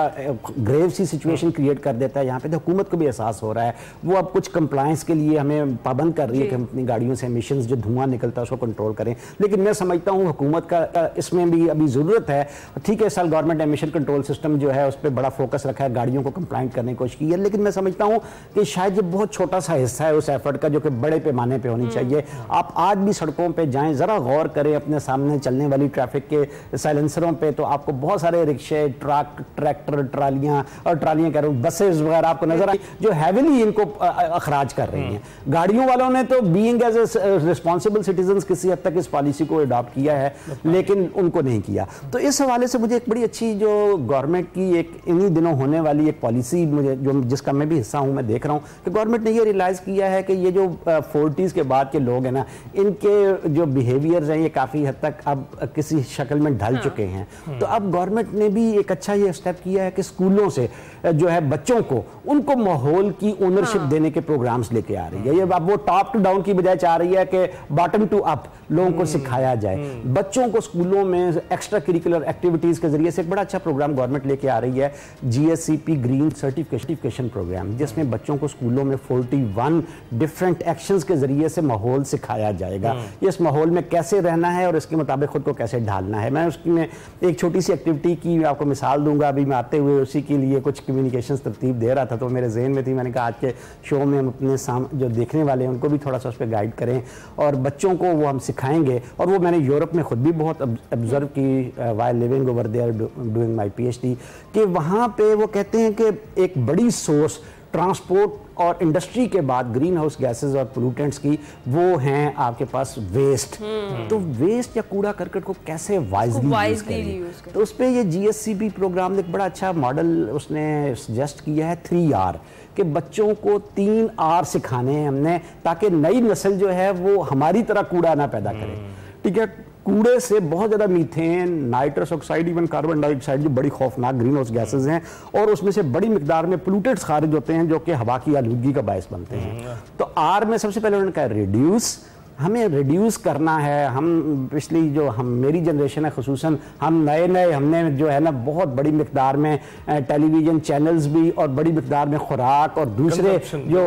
ग्रेव सी सिचुएशन क्रिएट कर देता है। यहाँ पे तो हुकूमत को भी एहसास हो रहा है, वो अब कुछ कंप्लायंस के लिए हमें पाबंद कर रही है कि हम अपनी गाड़ियों से एमिशंस जो धुआं निकलता है उसको कंट्रोल करें। लेकिन मैं समझता हूँ हुकूमत का इसमें भी अभी ज़रूरत है। ठीक है, इस साल गवर्नमेंट एमिशन कंट्रोल सिस्टम जो है उस पर बड़ा फोकस रखा है, गाड़ियों को कंप्लाइंट करने की कोशिश की है, लेकिन मैं समझता हूँ कि शायद ये बहुत छोटा सा हिस्सा है उस एफर्ट का जो कि बड़े पैमाने पर होनी चाहिए। आप आज भी सड़कों पर जाएँ, ज़रा गौर करें अपने सामने चलने वाली ट्रैफिक के साइलेंसरों पर, तो आपको बहुत सारे रिक्शे, ट्रक, ट्रैक्टर, ट्रालियाँ और ट्रालियाँ कह रहा हूँ बसेज वगैरह आपको नजर आई जो हैविली इनको अखराज कर रही हैं। गाड़ियों वालों ने तो being as a responsible citizen किसी हद तक इस पॉलिसी को अडॉप्ट किया है, लेकिन उनको नहीं किया। तो इस हवाले से मुझे एक बड़ी अच्छी जो गवर्नमेंट की एक इन्हीं दिनों होने वाली एक पॉलिसी मुझे जो जिसका मैं भी हिस्सा हूं, मैं देख रहा हूं कि गवर्नमेंट ने ये रियलाइज किया है कि ये जो 40s के बाद के लोग हैं ना, इनके जो बिहेवियर्स हैं ये काफ़ी हद तक अब किसी शक्ल में ढल चुके हैं। तो अब गवर्नमेंट ने भी एक अच्छा ये स्टेप किया है कि स्कूलों से जो है बच्चों को उनको माहौल की ओनरशिप देने के प्रोग्राम्स लेके आ रही है। ये अब वो टॉप टू डाउन की बजाय चाह रही है कि बॉटम टू अप लोगों को सिखाया जाए। बच्चों को स्कूलों में एक्स्ट्रा करिकुलर एक्टिविटीज के जरिए से एक बड़ा अच्छा प्रोग्राम गवर्नमेंट लेके आ रही है, GSCP ग्रीन सर्टिफिकेशन प्रोग्राम, जिसमें बच्चों को स्कूलों में 41 डिफरेंट एक्शंस के जरिए से माहौल सिखाया जाएगा। इस माहौल में कैसे रहना है और इसके मुताबिक खुद को कैसे ढालना है। मैं उसमें एक छोटी सी एक्टिविटी की आपको मिसाल दूंगा। अभी मैं आते हुए उसी के लिए कुछ कम्युनिकेशन तरतीब दे रहा था तो मेरे जहन में थी, मैंने कहा आज के शो में हम अपने जो देखने वाले हैं उनको भी थोड़ा सा उस पर गाइड करें और बच्चों को वो हम सिखाएंगे। और वो मैंने यूरोप में खुद भी बहुत ऑब्जर्व की while living over there doing my PhD कि वहाँ पे वो कहते हैं कि एक बड़ी सोर्स ट्रांसपोर्ट और इंडस्ट्री के बाद ग्रीन हाउस गैसेज और पोल्यूटेंट्स की, वो हैं आपके पास वेस्ट। तो वेस्ट या कूड़ा करकट को कैसे वाइजली यूज करें, तो उस पर ये GSCB प्रोग्राम ने एक बड़ा अच्छा मॉडल उसने सजेस्ट किया है 3R, कि बच्चों को 3R सिखाने हैं हमने, ताकि नई नस्ल जो है वो हमारी तरह कूड़ा ना पैदा करे। ठीक है, कूड़े से बहुत ज़्यादा methane, nitrous oxide, even carbon dioxide जो बड़ी खौफनाक ग्रीन हाउस गैसेज हैं, और उसमें से बड़ी मिकदार में पोल्यूटेंट्स खारिज होते हैं जो कि हवा की आलूदगी का बायस बनते हैं। तो R में सबसे पहले उन्होंने कहा रिड्यूस, हमें रिड्यूस करना है। हम पिछली जो मेरी जनरेशन है खुसूसन, हम नए हमने जो है ना बहुत बड़ी मिकदार में टेलीविज़न चैनल्स भी और बड़ी मिकदार में खुराक और दूसरे जो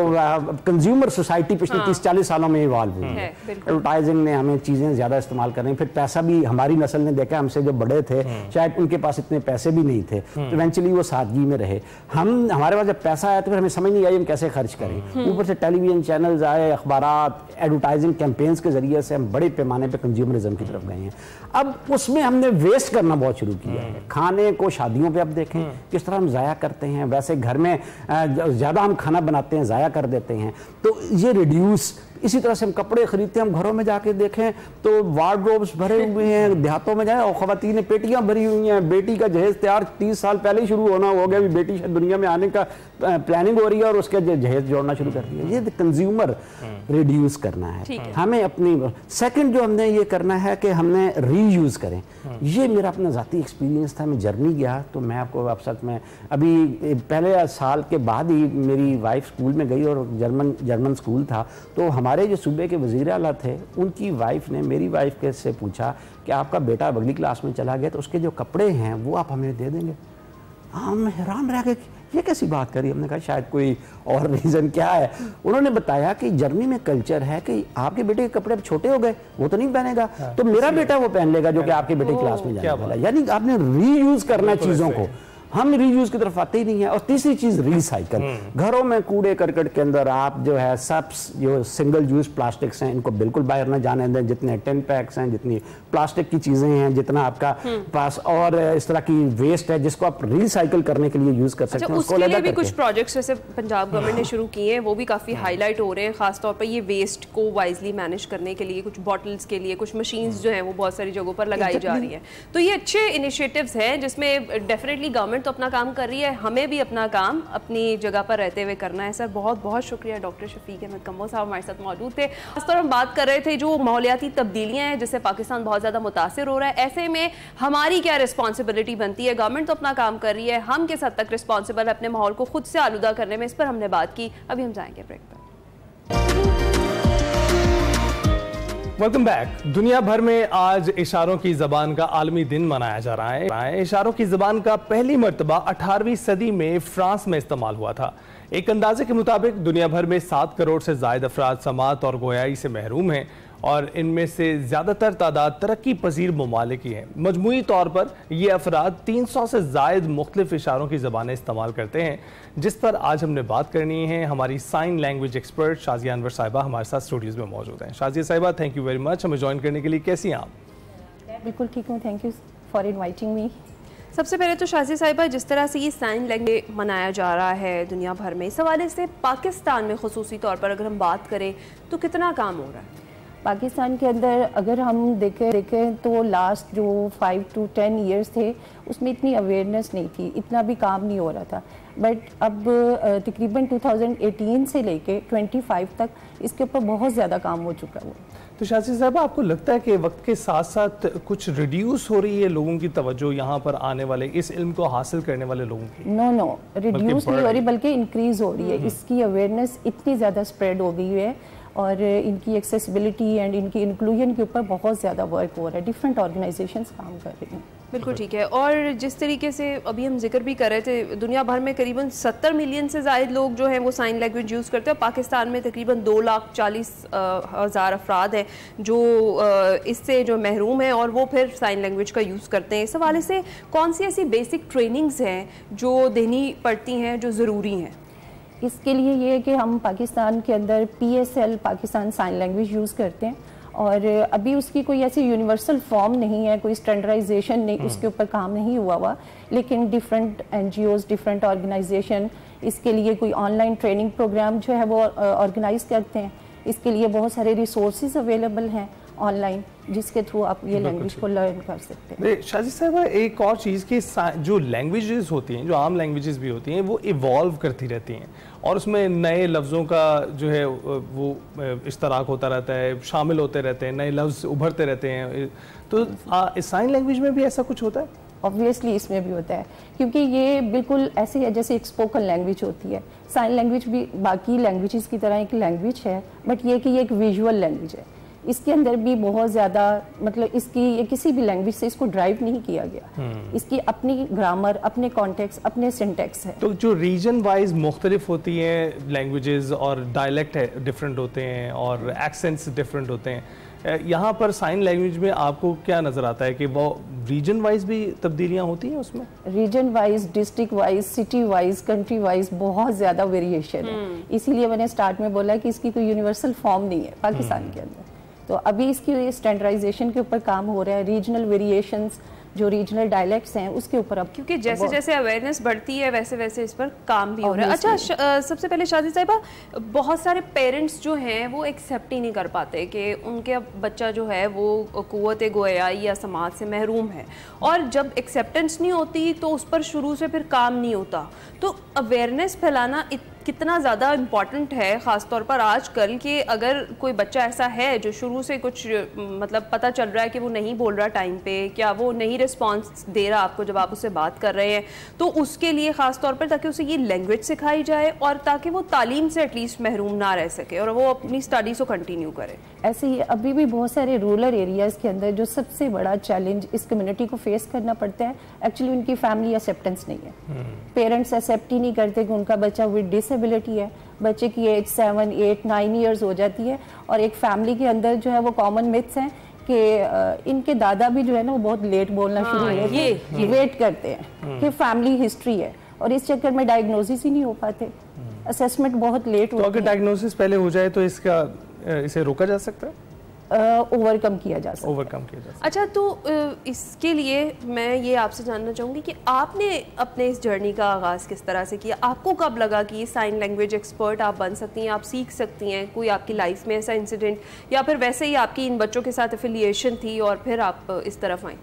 कंज्यूमर सोसाइटी पिछले 30-40 सालों में इवाल्व हुई है। एडवर्टाइजिंग ने हमें चीज़ें ज़्यादा इस्तेमाल कर रही हैं, फिर पैसा भी हमारी नस्ल ने देखा, हमसे जो बड़े थे शायद उनके पास इतने पैसे भी नहीं थे, तो इवेंचुअली वो सादगी में रहे। हमारे पास जब पैसा आया तो फिर हमें समझ नहीं आई हम कैसे खर्च करें। ऊपर से टेलीविज़न चैनल्स आए, अखबारात, एडवर्टाइजिंग कैंपेन्स के जरिए से हम बड़े पैमाने पे कंज्यूमरिज्म की तरफ गए हैं। अब उसमें हमने वेस्ट करना बहुत शुरू किया है। खाने को शादियों पे अब देखें किस तरह हम ज़ाया करते हैं, वैसे घर में ज़्यादा हम खाना बनाते हैं, ज़ाया कर देते हैं। तो ये रिड्यूस, इसी तरह से हम कपड़े खरीदते हैं, हम घरों में जाके देखें तो वार्डरोब्स भरे हुए हैं, देहातों में जाए और ख़वातीन ने पेटियाँ भरी हुई हैं। बेटी का जहेज तैयार 30 साल पहले ही शुरू होना हो गया, अभी बेटी शायद दुनिया में आने का प्लानिंग हो रही है और उसके जहेज जोड़ना शुरू कर दिया। ये कंज्यूमर रिड्यूस करना है हमें अपनी। सेकंड जो हमने ये करना है कि हमने रीयूज़ करें। ये मेरा अपना ज़ाती एक्सपीरियंस था। मैं जर्मनी गया तो मैं आपको अब तक मैं अभी पहले साल के बाद ही मेरी वाइफ स्कूल में गई और जर्मन स्कूल था, तो हमारे जो सूबे के वज़ीर आला थे उनकी वाइफ ने मेरी वाइफ के से पूछा कि आपका बेटा अगली क्लास में चला गया तो उसके जो कपड़े हैं वो आप हमें दे देंगे। हम हैरान रह गए, ये कैसी बात करी। हमने कहा शायद कोई और रीज़न क्या है। उन्होंने बताया कि जर्मनी में कल्चर है कि आपके बेटे के कपड़े अब छोटे हो गए, वो तो नहीं पहनेगा, तो मेरा बेटा वो पहन लेगा जो कि आपके बेटे क्लास में जाने वाला है। यानी आपने रीयूज़ करना है चीज़ों को, हम रीयूज की तरफ आते ही नहीं है। और तीसरी चीज रिसाइकल। घरों में कूड़े करकट के अंदर आप जो है सब जो सिंगल यूज प्लास्टिक्स हैं इनको बिल्कुल बाहर ना जाने दें। जितने टिन पैक्स हैं, जितनी प्लास्टिक की चीजें हैं, जितना आपका पास और इस तरह की वेस्ट है जिसको आप रिसाइकल करने के लिए यूज कर सकते हैं। उसके लिए भी कुछ प्रोजेक्ट्स जैसे पंजाब गवर्नमेंट ने शुरू किए हैं, वो भी काफी हाईलाइट हो रहे हैं, खासतौर पर ये वेस्ट को वाइजली मैनेज करने के लिए। कुछ बॉटल्स के लिए कुछ मशीन्स जो हैं वो बहुत सारी जगहों पर लगाई जा रही है। तो ये अच्छे इनिशिएटिव्स हैं जिसमें डेफिनेटली गवर्नमेंट तो अपना काम कर रही है, हमें भी अपना काम अपनी जगह पर रहते हुए करना है। सर बहुत बहुत शुक्रिया। डॉक्टर शफीक अहमद कम्बो साहब हमारे साथ मौजूद थे। खासतौर हम बात कर रहे थे जो माहौलियाती तब्दीलियां हैं जिससे पाकिस्तान बहुत ज़्यादा मुतासिर हो रहा है, ऐसे में हमारी क्या रिस्पॉन्सिबिलिटी बनती है। गवर्नमेंट तो अपना काम कर रही है, हम किस हद तक रिस्पॉन्सिबल है अपने माहौल को खुद से आलूदा करने में, इस पर हमने बात की। अभी हम जाएंगे ब्रेक पर। Welcome back. दुनिया भर में आज इशारों की ज़बान का आलमी दिन मनाया जा रहा है। इशारों की ज़बान का पहली मर्तबा 18वीं सदी में फ्रांस में इस्तेमाल हुआ था। एक अंदाजे के मुताबिक दुनिया भर में 7 करोड़ से ज़ायद अफराद समात और गोयाई से महरूम हैं और इनमें से ज़्यादातर तादाद तरक्की पजीर ममालिक की हैं। मजमूई तौर पर ये अफराद 300 से ज़ायद मुख्तलिफ इशारों की ज़बानें इस्तेमाल करते हैं, जिस पर आज हमने बात करनी है। हमारी sign language expert Shazia Anwar साहिबा हमारे साथ स्टूडियोज़ में मौजूद हैं। शाजिया साहिबा, थैंक यू वेरी मच हमें ज्वाइन करने के लिए। कैसी हैं आप? बिल्कुल ठीक हूँ, thank you for inviting me. सबसे पहले तो शाजिया साहिबा, जिस तरह से ये साइन लैंग्वेज मनाया जा रहा है दुनिया भर में, इस हवाले से पाकिस्तान में खुसूसी तौर पर अगर हम बात करें तो कितना काम हो रहा है? पाकिस्तान के अंदर अगर हम देखें तो लास्ट जो 5 to 10 ईयर्स थे उसमें इतनी अवेयरनेस नहीं थी, इतना भी काम नहीं हो रहा था। बट अब तकरीबन 2018 से लेके 25 तक इसके ऊपर बहुत ज़्यादा काम हो चुका है। तो शाजिया साहब, आपको लगता है कि वक्त के साथ साथ कुछ रिड्यूस हो रही है लोगों की तवज्जो यहाँ पर आने वाले इस इल्म को हासिल करने वाले लोगों की? नो रिड्यूस नहीं हो रही बल्कि इंक्रीज हो रही है। इसकी अवेयरनेस इतनी ज़्यादा स्प्रेड हो गई है और इनकी एक्सेसिबिलिटी एंड इनकी इंक्लूजन के ऊपर बहुत ज़्यादा वर्क हो रहा है। डिफरेंट ऑर्गेनाइजेशंस काम कर रही हैं। बिल्कुल ठीक है। और जिस तरीके से अभी हम जिक्र भी कर रहे थे, दुनिया भर में करीबन 70 मिलियन से ज़ायद लोग जो हैं वो साइन लैंग्वेज यूज़ करते हैं। पाकिस्तान में तकरीबन 2,40,000 अफराद हैं जो इससे जो महरूम हैं और वो फिर साइन लैंग्वेज का यूज़ करते हैं। इस हवाले से कौन सी ऐसी बेसिक ट्रेनिंग्स हैं जो देनी पड़ती हैं जो ज़रूरी हैं? इसके लिए ये है कि हम पाकिस्तान के अंदर PSL Pakistan sign language use करते हैं और अभी उसकी कोई ऐसी यूनिवर्सल फॉर्म नहीं है, कोई स्टैंडर्डाइजेशन नहीं, उसके ऊपर काम नहीं हुआ लेकिन डिफरेंट NGOs, डिफरेंट ऑर्गेनाइजेशन इसके लिए कोई ऑनलाइन ट्रेनिंग प्रोग्राम जो है वो ऑर्गेनाइज करते हैं। इसके लिए बहुत सारे रिसोर्सेज अवेलेबल हैं ऑनलाइन, जिसके थ्रू आप ये लैंग्वेज को लर्न कर सकते हैं। शाजी साहब, एक और चीज़ की जो लैंग्वेजेस होती हैं, जो आम लैंग्वेजेस भी होती हैं, वो इवॉल्व करती रहती हैं और उसमें नए लफ्ज़ों का जो है वो इश्तराक होता रहता है, शामिल होते रहते हैं, नए लफ्ज़ उभरते रहते हैं। तो साइन लैंग्वेज में भी ऐसा कुछ होता है? ऑब्वियसली इसमें भी होता है, क्योंकि ये बिल्कुल ऐसे है जैसे एक स्पोकन लैंग्वेज होती है। साइन लैंग्वेज भी बाकी लैंग्वेजेस की तरह एक लैंग्वेज है, बट ये कि ये एक विजुअल लैंग्वेज है। इसके अंदर भी बहुत ज़्यादा मतलब ये किसी भी लैंग्वेज से इसको ड्राइव नहीं किया गया। इसकी अपनी ग्रामर, अपने कॉन्टेक्स्ट, अपने सिंटेक्स है। तो जो रीजन वाइज मुख्तलिफ होती हैं लैंग्वेजेस और डायलेक्ट डिफरेंट होते हैं और एक्सेंट्स डिफरेंट होते हैं, यहाँ पर साइन लैंग्वेज में आपको क्या नज़र आता है कि वो रीजन वाइज भी तब्दीलियाँ होती हैं उसमें? Region wise, district wise, city wise, country wise बहुत ज़्यादा वेरिएशन है। इसीलिए मैंने स्टार्ट में बोला कि इसकी कोई यूनिवर्सल फॉर्म नहीं है पाकिस्तान के अंदर। तो अभी इसकी स्टैंडर्डाइजेशन के ऊपर काम हो रहा है, रीजनल वेरिएशंस जो रीजनल डायलेक्ट्स हैं उसके ऊपर अब, क्योंकि जैसे जैसे अवेयरनेस बढ़ती है वैसे वैसे इस पर काम भी हो रहा है। अच्छा, सबसे पहले शादी साहिबा, बहुत सारे पेरेंट्स जो हैं वो एक्सेप्ट ही नहीं कर पाते कि उनके बच्चा जो है वो क़ुव्वत गोयाई या समाज से महरूम है, और जब एक्सेप्टेंस नहीं होती तो उस पर शुरू से फिर काम नहीं होता। तो अवेयरनेस फैलाना कितना ज़्यादा इम्पॉर्टेंट है, ख़ास तौर पर आजकल, कि अगर कोई बच्चा ऐसा है जो शुरू से कुछ मतलब पता चल रहा है कि वो नहीं बोल रहा टाइम पे, क्या वो नहीं रिस्पॉन्स दे रहा आपको जब आप उससे बात कर रहे हैं, तो उसके लिए ख़ास तौर पर ताकि उसे ये लैंग्वेज सिखाई जाए और ताकि वो तालीम से एटलीस्ट महरूम ना रह सके और वो अपनी स्टडीज़ को कंटिन्यू करे। ऐसे ही अभी भी बहुत सारे रूरल एरियाज़ के अंदर जो सबसे बड़ा चैलेंज इस कम्युनिटी को फेस करना पड़ता है, एक्चुअली उनकी फैमिली एक्सेप्टेंस नहीं है। पेरेंट्स एक्सेप्ट ही नहीं करते कि उनका बच्चा विद डिसेबिलिटी है। बच्चे की एज 7, 8, 9 ईयर्स हो जाती है और एक फैमिली के अंदर जो है वो कॉमन मिथ्स हैं कि इनके दादा भी जो है ना वो बहुत लेट बोलना शुरू हुए, वेट करते हैं कि फैमिली हिस्ट्री है, और इस चक्कर में डायग्नोसिस ही नहीं हो पाते, असेसमेंट बहुत लेट होती है। तो अगर डायग्नोसिस पहले हो जाए तो इसे रोका जा सकता है, ओवरकम किया जा सकता है। अच्छा, तो इसके लिए मैं ये आपसे जानना चाहूँगी कि आपने अपने इस जर्नी का आगाज़ किस तरह से किया? आपको कब लगा कि साइन लैंग्वेज एक्सपर्ट आप बन सकती हैं, आप सीख सकती हैं? कोई आपकी लाइफ में ऐसा इंसिडेंट, या फिर वैसे ही आपकी इन बच्चों के साथ एफिलिएशन थी और फिर आप इस तरफ आई?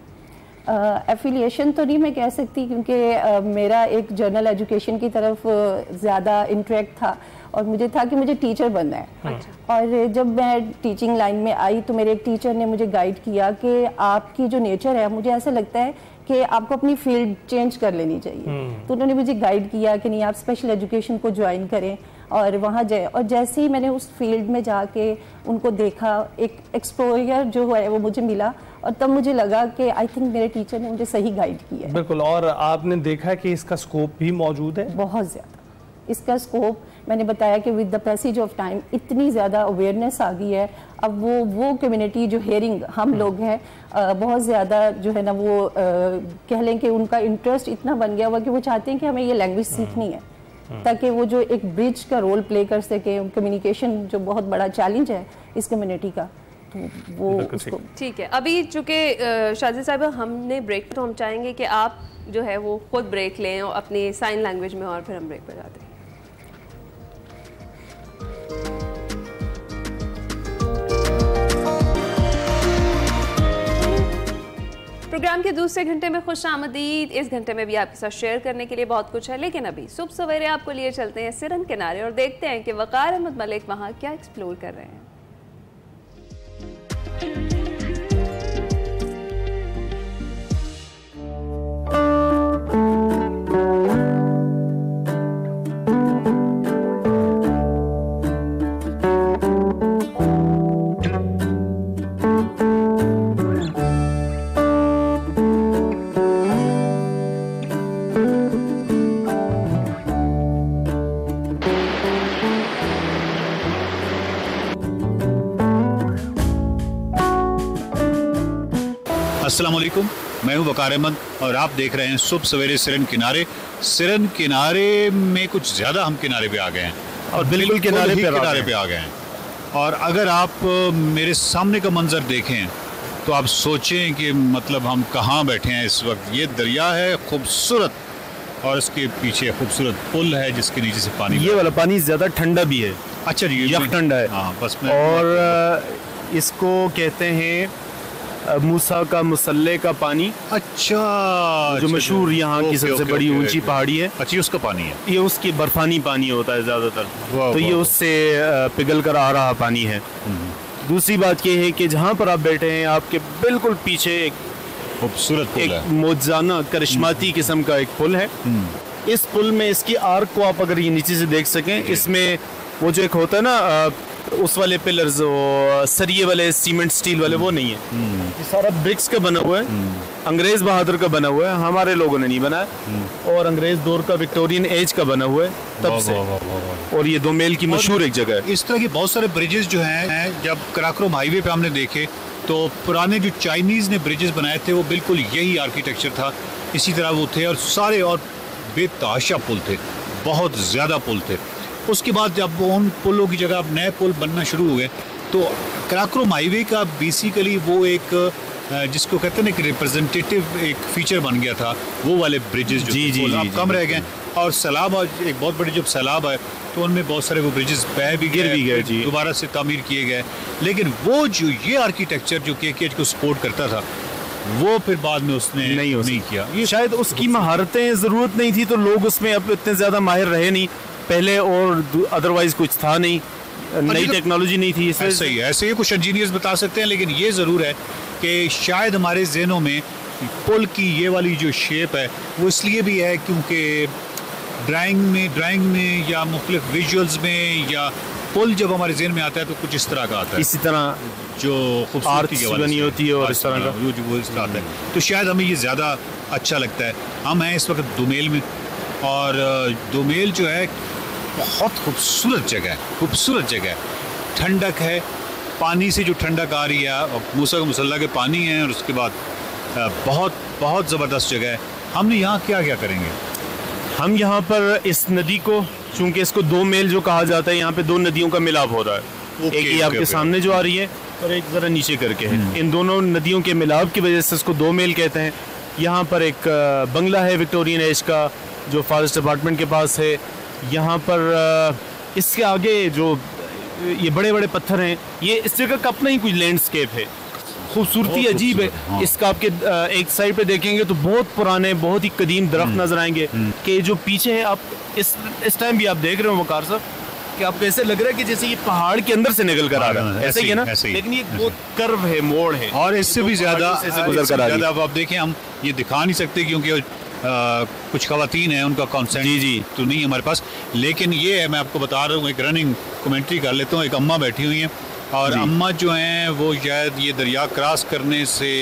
एफिलिएशन तो नहीं मैं कह सकती, क्योंकि मेरा एक जर्नल एजुकेशन की तरफ ज़्यादा इंटरेक्ट था और मुझे था कि मुझे टीचर बनना है। अच्छा। और जब मैं टीचिंग लाइन में आई तो मेरे एक टीचर ने मुझे गाइड किया कि आपकी जो नेचर है, मुझे ऐसा लगता है कि आपको अपनी फील्ड चेंज कर लेनी चाहिए। तो उन्होंने मुझे गाइड किया कि नहीं, आप स्पेशल एजुकेशन को ज्वाइन करें और वहाँ जाए। और जैसे ही मैंने उस फील्ड में जाके उनको देखा, एक एक्सपोजर जो है वो मुझे मिला, और तब मुझे लगा कि आई थिंक मेरे टीचर ने मुझे सही गाइड किया है। बिल्कुल। और आपने देखा कि इसका स्कोप भी मौजूद है? बहुत ज़्यादा इसका स्कोप, मैंने बताया कि with the passage of time इतनी ज़्यादा अवेयरनेस आ गई है। अब वो कम्युनिटी जो हेयरिंग हम लोग हैं, बहुत ज़्यादा जो है ना वो कह लें कि उनका इंटरेस्ट इतना बन गया हुआ कि वो चाहते हैं कि हमें ये लैंग्वेज सीखनी है, ताकि वो जो एक ब्रिज का रोल प्ले कर सके। कम्युनिकेशन जो बहुत बड़ा चैलेंज है इस कम्युनिटी का, तो वो उसको ठीक है। अभी चूँकि शाजी साहिबा हमने ब्रेक, तो हम चाहेंगे कि आप जो है वो खुद ब्रेक लें और अपनी साइन लैंग्वेज में, और फिर हम ब्रेक पर जाते हैं। प्रोग्राम के दूसरे घंटे में खुश आमदीद। इस घंटे में भी आपके साथ शेयर करने के लिए बहुत कुछ है, लेकिन अभी सुबह सवेरे आपको लिए चलते हैं सिरन किनारे और देखते हैं कि वकार अहमद मलिक वहाँ क्या एक्सप्लोर कर रहे हैं। अस्सलाम वालेकुम, मैं हूं वकार अहमद और आप देख रहे हैं सुबह सवेरे सिरन किनारे। सिरन किनारे में कुछ ज़्यादा हम किनारे पे आ गए हैं और बिल्कुल किनारे पे आ गए हैं। और अगर आप मेरे सामने का मंजर देखें तो आप सोचें कि मतलब हम कहाँ बैठे हैं इस वक्त। ये दरिया है खूबसूरत और इसके पीछे खूबसूरत पुल है जिसके नीचे से पानी, ये वाला पानी ज़्यादा ठंडा भी है। अच्छा जी, यख ठंडा है। हाँ बस और इसको कहते हैं मूसा का मुसल्ले का पानी। अच्छा, जो मशहूर यहाँ की सबसे बड़ी ऊंची पहाड़ी है। अच्छी उसका पानी है, ये उसकी बर्फानी पानी होता है ज़्यादातर, तो ये उससे पिघल कर आ रहा पानी है। दूसरी बात ये है कि जहाँ पर आप बैठे हैं आपके बिल्कुल पीछे एक खूबसूरत पुल एक है, मौजाना करिश्माती किस्म का एक पुल है। इस पुल में इसकी आर्क को आप अगर ये नीचे से देख सकें, इसमें वो जो एक होता है ना उस वाले पिलर्स, वो सरिये वाले सीमेंट स्टील वाले, वो नहीं है। ये सारा ब्रिक्स का बना हुआ है, अंग्रेज बहादुर का बना हुआ है, हमारे लोगों ने नहीं बनाया। और अंग्रेज दौर का विक्टोरियन एज का बना हुआ है तब से। और ये 2 मील की मशहूर एक जगह है। इस तरह के बहुत सारे ब्रिजेस जो हैं, जब कराकोरम हाईवे पे हमने देखे तो पुराने जो चाइनीज़ ने ब्रिजेस बनाए थे वो बिल्कुल यही आर्किटेक्चर था, इसी तरह वो थे। और सारे और बेतहाशा पुल थे, बहुत ज़्यादा पुल थे। उसके बाद जब उन पुलों की जगह अब नए पुल बनना शुरू हो गए तो कराकोरम हाईवे का बेसिकली वो एक जिसको कहते हैं ना कि रिप्रेजेंटेटिव एक फीचर बन गया था, वो वाले ब्रिजेस जो अब कम रह गए। और सैलाब, एक बहुत बड़ी जब सैलाब है तो उनमें बहुत सारे वो ब्रिजेस बह भी गिर भी गए, दोबारा से तामीर किए गए। लेकिन वो जो ये आर्किटेक्चर जो KKH को सपोर्ट करता था वो फिर बाद में उसने नहीं किया। ये शायद उसकी महारतें ज़रूरत नहीं थी तो लोग उसमें अब इतने ज़्यादा माहिर रहे नहीं पहले, और अदरवाइज कुछ था नहीं, नई टेक्नोलॉजी नहीं थी। ऐसे ही ऐसे ही कुछ इंजीनियर्स बता सकते हैं, लेकिन ये ज़रूर है कि शायद हमारे जहनों में पुल की ये वाली जो शेप है वो इसलिए भी है क्योंकि ड्राइंग में या मुख्तलिफ विजुअल्स में, या पुल जब हमारे जहन में आता है तो कुछ इस तरह का आता है, इसी तरह जो खूबसूरती बनी होती है और इस तरह का वो इस तरह आता है। तो शायद हमें ये ज़्यादा अच्छा लगता है। हम हैं इस वक्त दुमेल में, और दुमेल जो है बहुत खूबसूरत जगह है, ठंडक है, पानी से जो ठंडक आ रही है, मूसा का मुसल्ला के पानी है, और उसके बाद बहुत ज़बरदस्त जगह है। हमने यहाँ क्या करेंगे? हम यहाँ पर इस नदी को, चूँकि इसको 2 मील जो कहा जाता है, यहाँ पे 2 नदियों का मिलाप हो रहा है। एक ये आपके सामने जो आ रही है और एक ज़रा नीचे करके है। इन दोनों नदियों के मिलाप की वजह से इसको 2 मील कहते हैं। यहाँ पर एक बंगला है विक्टोरियन एज का जो फॉरेस्ट डिपार्टमेंट के पास है। यहाँ पर इसके आगे जो ये बड़े बड़े पत्थर हैं, ये इस जगह का अपना ही कुछ लैंडस्केप है, खूबसूरती अजीब है। हाँ। इसका आपके एक साइड पे देखेंगे तो बहुत पुराने, बहुत ही कदीम दरख्त नजर आएंगे कि जो पीछे है। आप इस टाइम भी आप देख रहे हो वकार साहब कि आपको ऐसे लग रहा है कि जैसे ये पहाड़ के अंदर से निकल कर आ रहा है, ऐसे ही है ना, लेकिन ये बहुत कर्व है, मोड़ है, और इससे भी ज्यादा आप देखें हम ये दिखा नहीं सकते क्योंकि कुछ खवातीन हैं, उनका कंसेंट तो नहीं हमारे पास। लेकिन ये है, मैं आपको बता रहा हूँ, एक रनिंग कमेंट्री कर लेता हूँ। एक अम्मा बैठी हुई हैं और अम्मा जो हैं वो शायद ये दरिया क्रॉस करने से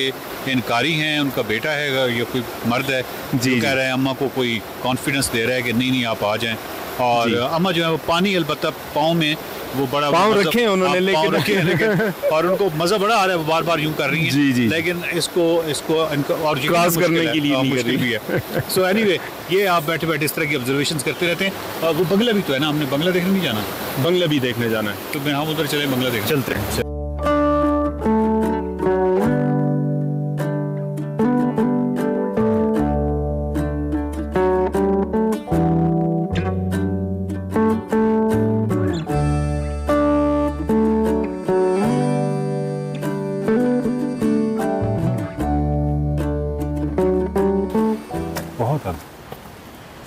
इनकारी हैं। उनका बेटा है या कोई मर्द है जो कह रहे हैं, अम्मा को कोई कॉन्फिडेंस दे रहा है कि नहीं आप आ जाएं। और अम्मा जो है वो पानी अलबत्ता पाँव में वो बड़ा पाँव रखे हैं उन्होंने, लेकिन और उनको मज़ा बड़ा आ रहा है, वो बार बार यूं कर रही हैं। लेकिन इसको और क्रॉस करने के लिए मुश्किल भी है। सो एनीवे, ये आप बैठे बैठे इस तरह की ऑब्जर्वेशंस करते रहते हैं। और वो बंगला भी तो है ना, हमने बंगला देखने नहीं जाना? बंगला भी देखने जाना है, तो हम उधर चले, बंगला देखने चलते हैं।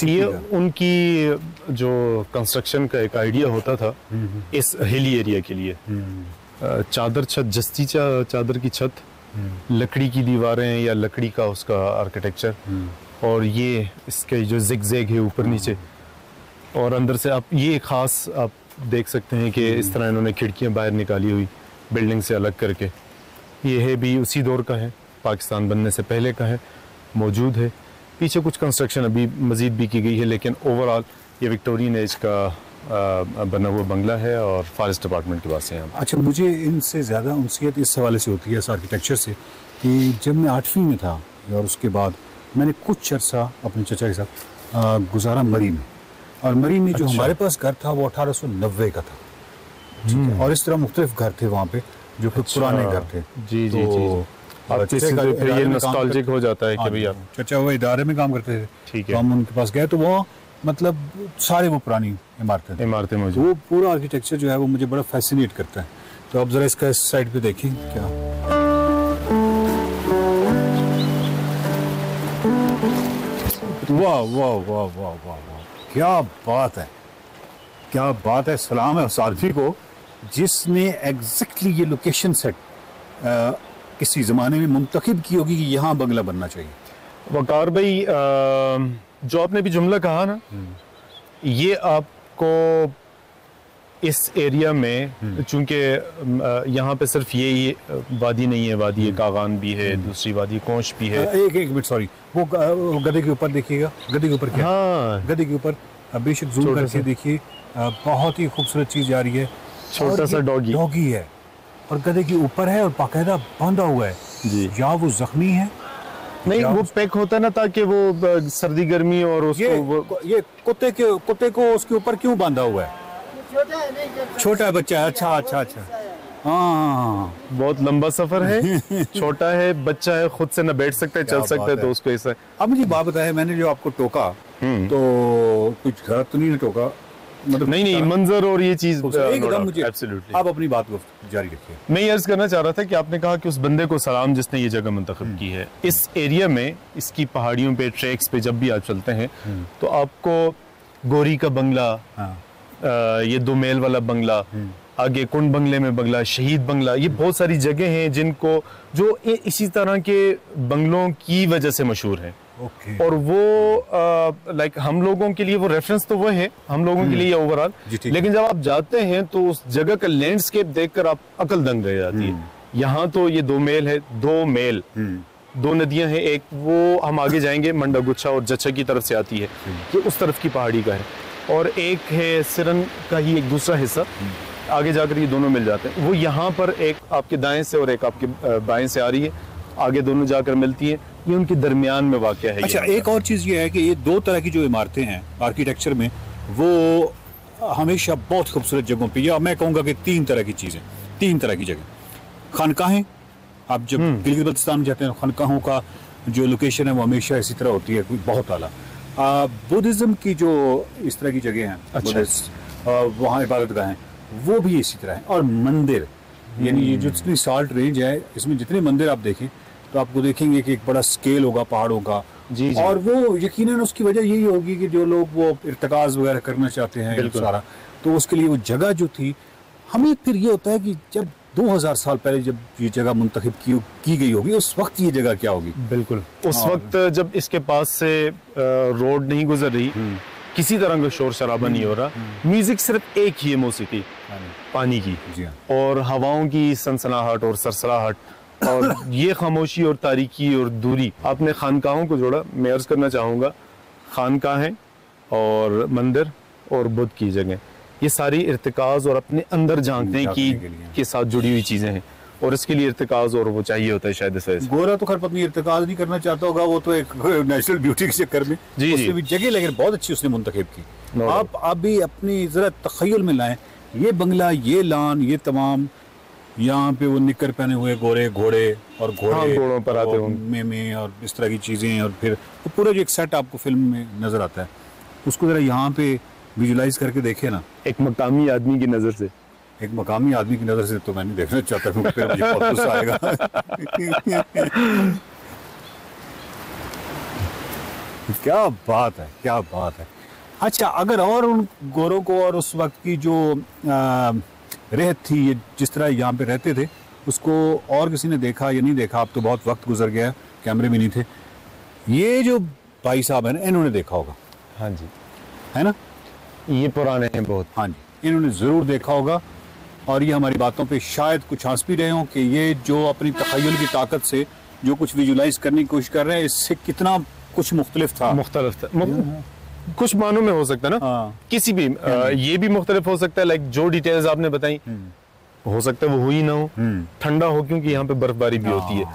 ये उनकी जो कंस्ट्रक्शन का एक आइडिया होता था इस हिली एरिया के लिए, चादर छत, जस्ती चादर की छत, लकड़ी की दीवारें या लकड़ी का उसका आर्किटेक्चर, और ये इसके जो जिग-जैग है ऊपर नीचे, और अंदर से आप ये खास आप देख सकते हैं कि इस तरह इन्होंने खिड़कियां बाहर निकाली हुई बिल्डिंग से अलग करके। ये है भी उसी दौर का है, पाकिस्तान बनने से पहले का है, मौजूद है। पीछे कुछ कंस्ट्रक्शन अभी मज़ीद भी की गई है, लेकिन ओवरऑल ये विक्टोरियन एज का बना हुआ बंगला है और फॉरेस्ट डिपार्टमेंट के पास है। अच्छा, मुझे इनसे ज़्यादा उनसीयत इस हवाले से होती है, इस आर्किटेक्चर से, कि जब मैं 8वीं में था और उसके बाद मैंने कुछ अर्सा अपने चचा के साथ गुजारा मरी में, और मरी में जो हमारे पास घर था वो 1890 का था। और इस तरह मुख्तलिफ घर थे वहाँ पे जो कि पुराने घर थे। जी जी जी। अब फिर ये नॉस्टैल्जिक हो जाता है कि भाई आप चचा वो इदारे में काम करते थे, ठीक तो है, हम उनके पास गए तो वो मतलब सारे वो पुरानी इमारतें मौजूद। वो पूरा आर्किटेक्चर जो है वो मुझे बड़ा फैसिनेट करता है। तो आप जरा इसका इस साइड पे देखिए क्या वाह वाह वाह वाह वाह वाह, क्या बात है, क्या बात है। सलाम है उस आदमी को जिसने एग्जैक्टली ये लोकेशन सेट किसी ज़माने में मुंतखब की होगी कि यहाँ बंगला बनना चाहिए। वकार भाई जो आपने भी जुमला कहा ना, ये आपको इस एरिया में, चूंकि यहाँ पे सिर्फ ये वादी नहीं है, वादी कागान भी है, दूसरी वादी कोंश भी है। एक मिनट सॉरी, वो गधे के ऊपर देखिएगा, गधे के ऊपर क्या, हाँ, गधे के ऊपर बेशक जूम करके देखिए, बहुत ही खूबसूरत चीज़ आ रही है। छोटा सा डॉगी है और गधे के ऊपर है और बाकायदा बांधा हुआ है जी। या वो जख्मी है? नहीं, वो पैक होता है ना ताकि वो सर्दी गर्मी और उसको ये कुत्ते को उसके ऊपर क्यों बांधा हुआ है? छोटा है बच्चा है। अच्छा अच्छा अच्छा, हाँ, बहुत लंबा सफर है, छोटा है, बच्चा है, खुद से न बैठ सकता है, चल सकता है, तो उसको ऐसा। अब मुझे बात बताया, मैंने जो आपको टोका तो कुछ गलत तो नहीं टोका? मतलब नहीं, मंजर और ये चीज एकदम मुझे। आप अपनी बात को जारी रखिए। मैं ये अर्ज करना चाह रहा था कि आपने कहा कि उस बंदे को सलाम जिसने ये जगह मुंतखब की है, इस एरिया में, इसकी पहाड़ियों पे, ट्रैक्स पे जब भी आप चलते हैं तो आपको गोरी का बंगला, ये 2 महल वाला बंगला, आगे कुंड बंगले में बंगला, शहीद बंगला, ये बहुत सारी जगह हैं जिनको जो इसी तरह के बंगलों की वजह से मशहूर है। और वो लाइक हम लोगों के लिए वो रेफरेंस तो वो है हम लोगों के लिए ओवरऑल, लेकिन जब आप जाते हैं तो उस जगह का लैंडस्केप देखकर आप अकल दंग रह जाती है। यहाँ तो ये 2 महल है, 2 महल, 2 नदियां हैं, एक वो हम आगे जाएंगे मंडा गुच्छा और जच्छा की तरफ से आती है, ये उस तरफ की पहाड़ी का है, और एक है सिरन का ही एक दूसरा हिस्सा, आगे जाकर ये दोनों मिल जाते हैं। वो यहाँ पर एक आपके दाएं से और एक आपके बाएं से आ रही है, आगे दोनों जाकर मिलती है, ये उनके दरमियान में वाक़या है। अच्छा, एक और चीज़ ये है कि ये 2 तरह की जो इमारतें हैं आर्किटेक्चर में, वो हमेशा बहुत खूबसूरत जगहों पे, या मैं कहूँगा कि 3 तरह की चीज़ें, 3 तरह की जगह। खानकाहें, आप जब गिलगित बल्तिस्तान जाते हैं, खानकाहों का जो लोकेशन है वो हमेशा इसी तरह होती है, बहुत आला। बुद्धिज़्म की जो इस तरह की जगह हैं, अच्छा, वहाँ इबादतगाह हैं, वो भी इसी तरह है। और मंदिर, यानी ये जितनी साल्ट रेंज है, इसमें जितने मंदिर आप देखें तो आपको देखेंगे कि एक बड़ा स्केल होगा पहाड़ों का। जी। और वो यकीनन उसकी वजह यही होगी कि जो लोग वो इर्तिकाज़ वगैरह करना चाहते हैं सारा, तो उसके लिए वो जगह जो थी, हमें फिर ये होता है कि जब 2000 साल पहले जब ये जगह मुंतखब की गई होगी, उस वक्त ये जगह क्या होगी? बिल्कुल उस वक्त जब इसके पास से रोड नहीं गुजर रही, किसी तरह का शोर शराबा नहीं हो रहा, म्यूजिक सिर्फ एक ही है, मौसीकी पानी की और हवाओं की सनसनाहट और सरसराहट, और ये खामोशी और तारीकी और दूरी। आपने खानकाहों को जोड़ा, मैं अर्ज करना चाहूँगा, खानकाहें और मंदिर और बुद्ध की जगह, ये सारी इर्तिकाज़ और अपने अंदर झांकने की के साथ जुड़ी हुई चीज़ें हैं, और इसके लिए इर्तिकाज़ और वो चाहिए होता है शायद इस वजह से। गोरा तो खैर पत्नी इर्तिकाज़ नहीं करना चाहता होगा, वो तो एक नेचुरल ब्यूटी के चक्कर में उसने भी जगह, लेकिन बहुत अच्छी उसने मुंतखब की। आप भी अपनी ज़रा तख़य्युल में लाएं, ये बंगला, ये लान, ये तमाम, यहाँ पे वो निकर पहने हुए गोरे घोड़े और घोड़ों पर आते में और इस तरह की चीज़ें, और फिर वो पूरा जो एक सेट आपको फिल्म में नज़र आता है, उसको ज़रा यहाँ पे विजुलाइज करके देखे ना, एक मकामी आदमी की नज़र से। एक मकामी आदमी की नज़र से तो मैं नहीं देखना चाहता, फिर मुझे बहुत गुस्सा आएगा। क्या बात है, क्या बात है। अच्छा, अगर और उन गोरों को और उस वक्त की जो रहत थी, ये जिस तरह यहाँ पे रहते थे, उसको और किसी ने देखा या नहीं देखा? अब तो बहुत वक्त गुजर गया, कैमरे भी नहीं थे। ये जो भाई साहब है ना, इन्होंने देखा होगा। हाँ जी, है ना, ये पुराने हैं बहुत। हाँ जी, इन्होंने ज़रूर देखा होगा, और ये हमारी बातों पे शायद कुछ हंस भी रहे हों कि ये जो अपनी तख़य्युल की ताकत से जो कुछ विजुलाइज करने की कोशिश कर रहे हैं, इससे कितना कुछ मुख्तलिफ था। कुछ मानों में हो सकता है ना, किसी भी ये भी मुख्तलिफ हो सकता है, लाइक जो डिटेल्स आपने बताई, हो सकता है वो हुई ना हो, ठंडा हो, क्योंकि यहाँ पे बर्फबारी भी होती है,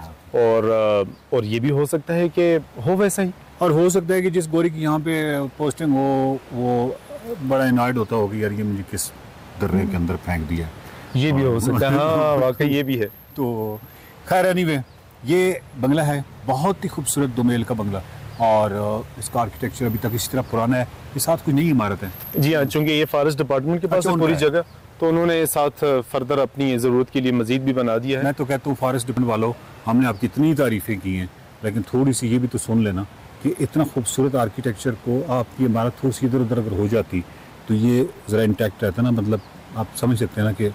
और ये भी हो सकता है कि हो वैसा ही, और हो सकता है कि जिस गोरी की यहाँ पे पोस्टिंग हो वो बड़ा इनाइड होता होगी, यार ये मुझे किस दर्रे के अंदर फेंक दिया। ये भी हो सकता है, हाँ वाकई ये भी है। तो खैर एनीवे, ये बंगला है बहुत ही खूबसूरत दोमेल का बंगला, और इसका आर्किटेक्चर अभी तक इसी तरह पुराना है। ये साथ कोई नई इमारत है। जी हाँ, चूंकि ये फॉरेस्ट डिपार्टमेंट के पास है पूरी जगह, तो उन्होंने साथ फर्दर अपनी ज़रूरत के लिए मजीद भी बना दिया है। मैं तो कहता हूँ फॉरेस्ट डिपार्टमेंट वालों, हमने आपकी इतनी तारीफ़ें की हैं, लेकिन थोड़ी सी ये भी तो सुन लेना कि इतना खूबसूरत आर्किटेक्चर को आपकी इमारत थोड़ी सी इधर उधर अगर हो जाती तो ये ज़रा इंटैक्ट रहता ना, मतलब आप समझ सकते हैं ना कि।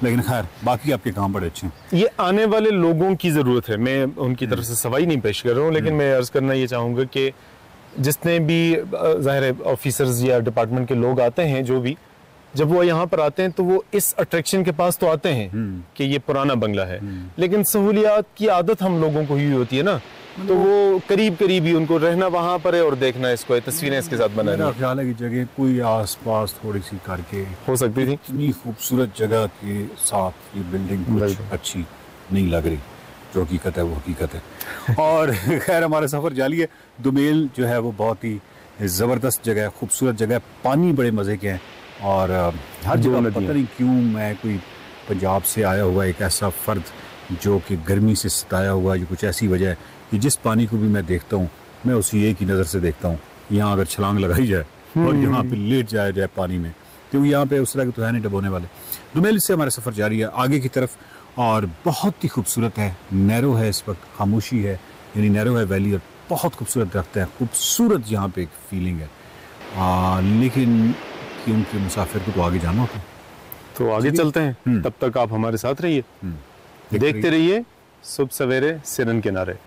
लेकिन खैर बाकी आपके काम बड़े अच्छे हैं। ये आने वाले लोगों की ज़रूरत है, मैं उनकी तरफ से सवाई नहीं पेश कर रहा हूँ, लेकिन मैं अर्ज़ करना ये चाहूँगा कि जितने भी ज़ाहिर ऑफिसर्स या डिपार्टमेंट के लोग आते हैं, जो भी जब वो यहाँ पर आते हैं तो वो इस अट्रैक्शन के पास तो आते हैं कि ये पुराना बंगला है, लेकिन सहूलियात की आदत हम लोगों को ही होती है ना, तो वो करीब करीब ही उनको रहना वहाँ पर है और देखना इसको, तस्वीरें इसके साथ बनानी। मेरा ख्याल है कि जगह कोई आसपास थोड़ी सी करके हो सकती थी। इतनी खूबसूरत जगह के साथ ये बिल्डिंग कुछ अच्छी नहीं लग रही, जो हकीकत है वो हकीकत है। और खैर हमारा सफ़र जारी है। दोमेल जो है वो बहुत ही ज़बरदस्त जगह है, खूबसूरत जगह है, पानी बड़े मज़े के हैं, और हर जगह पता नहीं क्यों मैं कोई पंजाब से आया हुआ एक ऐसा फ़र्द जो कि गर्मी से सताया हुआ, जो कुछ ऐसी वजह है कि जिस पानी को भी मैं देखता हूँ मैं उसी एक ही नज़र से देखता हूँ। यहाँ अगर छलांग लगाई जाए और यहाँ पे लेट जाया जाए पानी में, क्योंकि यहाँ पे उस तरह के तो है नहीं डबोने वाले। दोमेल से हमारा सफ़र जारी है आगे की तरफ, और बहुत ही खूबसूरत है, नैरो है, इस वक्त खामोशी है, यानी नैरो है वैली, और बहुत खूबसूरत दरख्त है, खूबसूरत यहाँ पे एक फीलिंग है। लेकिन क्योंकि मुसाफिर को तो आगे जाना होता है, तो आगे चलते हैं। तब तक आप हमारे साथ रहिए, देखते रहिए सुबह सवेरे सिरन किनारे।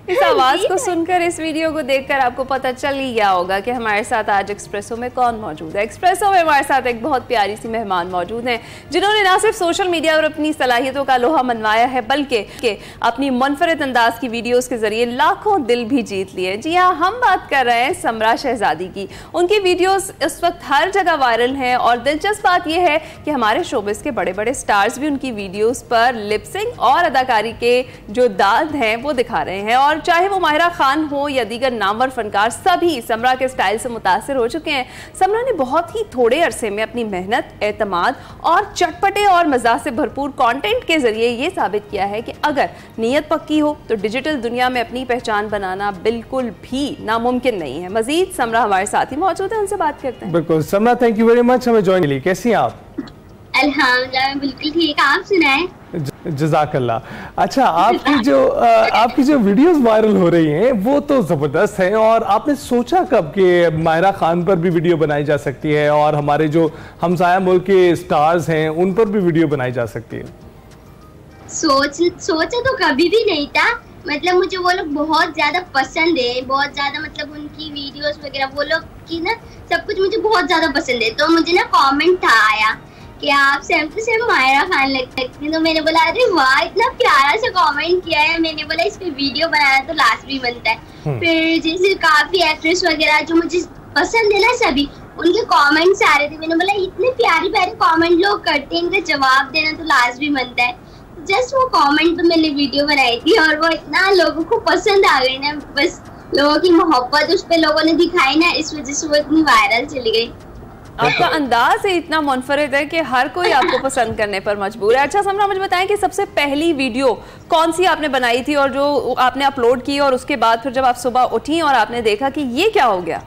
इस आवाज को सुनकर, इस वीडियो को देखकर आपको पता चल ही गया होगा कि हमारे साथ आज एक्सप्रेसो में कौन मौजूद है। एक्सप्रेसो में हमारे साथ एक बहुत प्यारी सी मेहमान मौजूद हैं, जिन्होंने ना सिर्फ सोशल मीडिया पर अपनी सलाहियतों का लोहा मनवाया है, बल्कि अपनी मुनफरिद अंदाज की वीडियोस के जरिए लाखों दिल भी जीत लिए। जी हाँ, हम बात कर रहे हैं समरा शहजादी की। उनकी वीडियोस इस वक्त हर जगह वायरल हैं, और दिलचस्प बात यह है कि हमारे शोबिस के बड़े बड़े स्टार्स भी उनकी वीडियोस पर लिपसिंग और अदाकारी के जो दाद हैं वो दिखा रहे हैं। और चाहे वो माहिरा खान हो या दीगर नामवर फनकार, सभी समरा के स्टाइल से मुतासिर हो चुके हैं। समरा ने बहुत ही थोड़े अरसे में अपनी मेहनत, एतमाद और चटपटे और मज़ा से भरपूर कंटेंट के जरिए ये साबित किया है कि अगर नीयत पक्की हो तो डिजिटल दुनिया में अपनी पहचान बनाना बिल्कुल भी नामुमकिन नहीं है। मजीद समरा हमारे साथ ही मौजूद है, उनसे बात करते हैं। बिल्कुल समरा, थैंक यू वेरी मच हमें ज्वाइन के लिए। कैसी हैं आप? अल्हम्दुलिल्लाह बिल्कुल ठीक, आप सुनाएं? जज़ाकल्लाह। अच्छा, आपकी जो वीडियोस वायरल हो रही हैं वो तो ज़बरदस्त हैं, और आपने सोचा कब कि माहिरा खान पर भी वीडियो बनाई जा सकती है और हमारे जो हमसाया मुल्क के स्टार्स हैं उन पर भी वीडियो बनाई जा सकती है? सोचा तो कभी भी नहीं था। मतलब मुझे वो लोग बहुत ज्यादा पसंद है, बहुत ज्यादा, मतलब उनकी वीडियोस वगैरह वो लोग की ना सब कुछ मुझे बहुत ज्यादा पसंद है। तो मुझे ना कमेंट था आया कि आप same to same Mahira Khan लगती है, तो मैंने बोला अरे वाह, इतना प्यारा सा कमेंट किया है। मैंने बोला इस पे वीडियो बनाना तो लाजमी बनता है। फिर जैसे काफी एक्ट्रेस वगैरह जो मुझे पसंद है ना, सभी उनके कमेंट्स आ रहे थे। मैंने बोला इतने प्यारे प्यारे कमेंट लोग करते हैं, इनका जवाब देना तो लाजमी बनता है। जस्ट वो कमेंट पे मैंने वीडियो बनाई थी, और वो इतना लोगों को पसंद आ गई ना, बस लोगों की मोहब्बत उस पे लोगों ने दिखाई ना, इस वजह से वो इतनी वायरल चली गई। आपका अंदाज है इतना मुनफरिद है कि हर कोई आपको पसंद करने पर मजबूर है। अच्छा समरा, मुझे बताएं कि सबसे पहली वीडियो कौन सी आपने बनाई थी और जो आपने अपलोड की, और उसके बाद फिर जब आप सुबह उठी और आपने देखा कि ये क्या हो गया?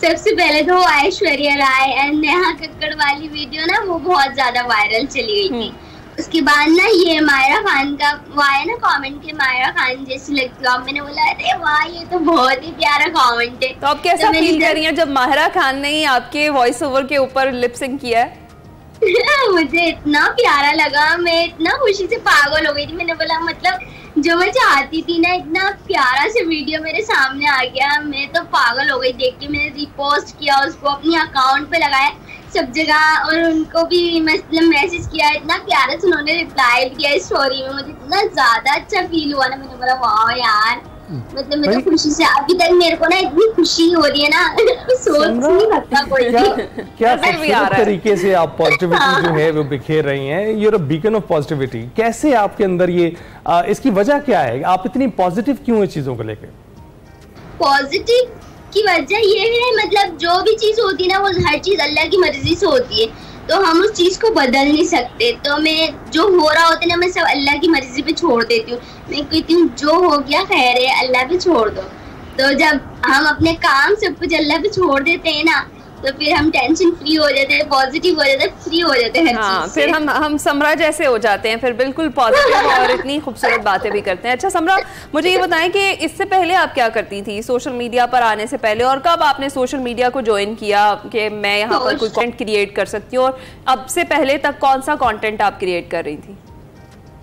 सबसे पहले तो ऐश्वर्या राय एंड नेहा कक्कड़ वाली वीडियो ना वो बहुत ज्यादा वायरल चली गई थी। उसके बाद ना ये माहिरा खान का वो आया ना कमेंट के माहिरा खान जैसी लगती हो। मैंने बोला अरे वाह, ये तो बहुत ही प्यारा कमेंट है। तो आप कैसा फील कर रही हैं जब माहिरा खान ने ही आपके वॉइस ओवर के ऊपर लिप सिंक किया है? मुझे इतना प्यारा लगा, मैं इतना खुशी से पागल हो गई थी। मैंने बोला मतलब जो मैं चाहती थी ना, इतना प्यारा से वीडियो मेरे सामने आ गया, मैं तो पागल हो गई देख के। मैंने रिपोस्ट किया उसको, अपनी अकाउंट पे लगाया सब जगह, और उनको भी मतलब मैसेज किया। इतना प्यारा से उन्होंने रिप्लाई किया इस स्टोरी में, मुझे इतना ज्यादा अच्छा फील हुआ ना। मैंने बोला वाह यार, मतलब मैं तो खुशी से अभी तक मेरे को ना इतनी खुशी हो रही है ना, सोच नहीं सकता कोई। क्या खूबसूरत तरीके से आप पॉजिटिविटी जो है वो बिखेर रही हैं। You're a beacon of positivity. कैसे आपके अंदर ये इसकी वजह क्या है? आप इतनी पॉजिटिव क्यों है चीजों को लेकर? पॉजिटिव की वजह ये है, मतलब जो भी चीज होती है ना, वो हर चीज अल्लाह की मर्जी से होती है, तो हम उस चीज को बदल नहीं सकते। तो मैं जो हो रहा होता है ना, मैं सब अल्लाह की मर्जी पे छोड़ देती हूँ। मैं कहती हूँ जो हो गया खैर है, अल्लाह पे छोड़ दो। तो जब हम अपने काम सब कुछ अल्लाह पे छोड़ देते हैं ना, तो फिर हम टेंशन फ्री हो जाते हैं, पॉजिटिव हो जाते हैं, फ्री हो जाते हैं। हाँ, फिर हम समरा जैसे हो जाते हैं, फिर बिल्कुल पॉजिटिव और इतनी खूबसूरत बातें भी करते हैं। अच्छा समरा, मुझे ये बताएं कि इससे पहले आप क्या करती थी सोशल मीडिया पर आने से पहले, और कब आपने सोशल मीडिया को ज्वाइन किया कि मैं यहाँ पर कोई कंटेंट क्रिएट कर सकती हूँ, और अब से पहले तक कौन सा कंटेंट आप क्रिएट कर रही थी?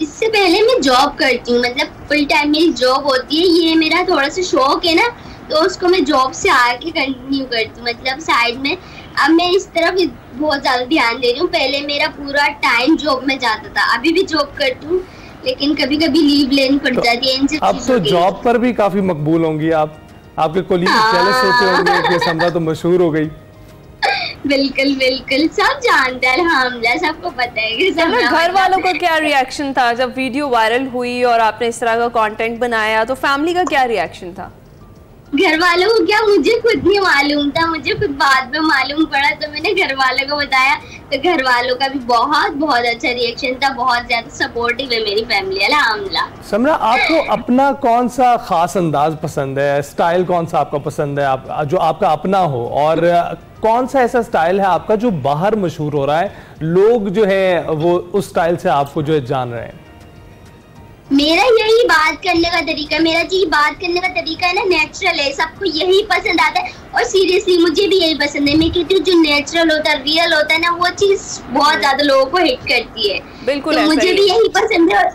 इससे पहले मैं जॉब करती हूँ, मतलब फुल टाइम मेरी जॉब होती है। ये मेरा थोड़ा सा शौक है ना, तो उसको मैं जॉब से आके कंटिन्यू करती हूँ, मतलब साइड में। अब मैं इस तरफ बहुत ज्यादा ध्यान दे रही हूँ। पहले मेरा पूरा टाइम जॉब में जाता था, अभी भी जॉब करती हूँ, लेकिन कभी कभी लीव लेनी पड़ जाती है इन सब अब तो जॉब पर भी काफी मकबूल होंगी आप, आपके कोलीग जेलस होते होंगे कि समरा तो मशहूर हो गई। बिल्कुल बिल्कुल, सब जानते हैं, अल्हम्दुलिल्लाह, सबको पता है कि घर वालों का क्या रिएक्शन था जब वीडियो वायरल हुई और आपने इस तरह का कंटेंट बनाया? तो फैमिली का क्या रिएक्शन था? घर वालों को क्या, मुझे खुद नहीं मालूम था, मुझे खुद बाद में मालूम पड़ा, तो मैंने घर वालों को बताया, तो घर वालों का भी बहुत बहुत अच्छा रिएक्शन था, बहुत ज्यादा सपोर्टिव है मेरी फैमिली, अल्हम्दुलिल्लाह। समरा, आपको अपना कौन सा खास अंदाज पसंद है, स्टाइल कौन सा आपका पसंद है, जो आपका अपना हो, और कौन सा ऐसा स्टाइल है आपका जो बाहर मशहूर हो रहा है, लोग जो है वो उस स्टाइल से आपको जो है जान रहे हैं? मेरा यही बात करने का तरीका, मेरा जी बात करने का तरीका है ना, नेचुरल है, सबको यही पसंद आता है, और सीरियसली मुझे भी यही पसंद है। मैं कहती हूँ जो नेचुरल होता है, रियल होता है ना, वो चीज बहुत ज्यादा लोगों को हिट करती है। बिल्कुल, तो मुझे भी यही पसंद है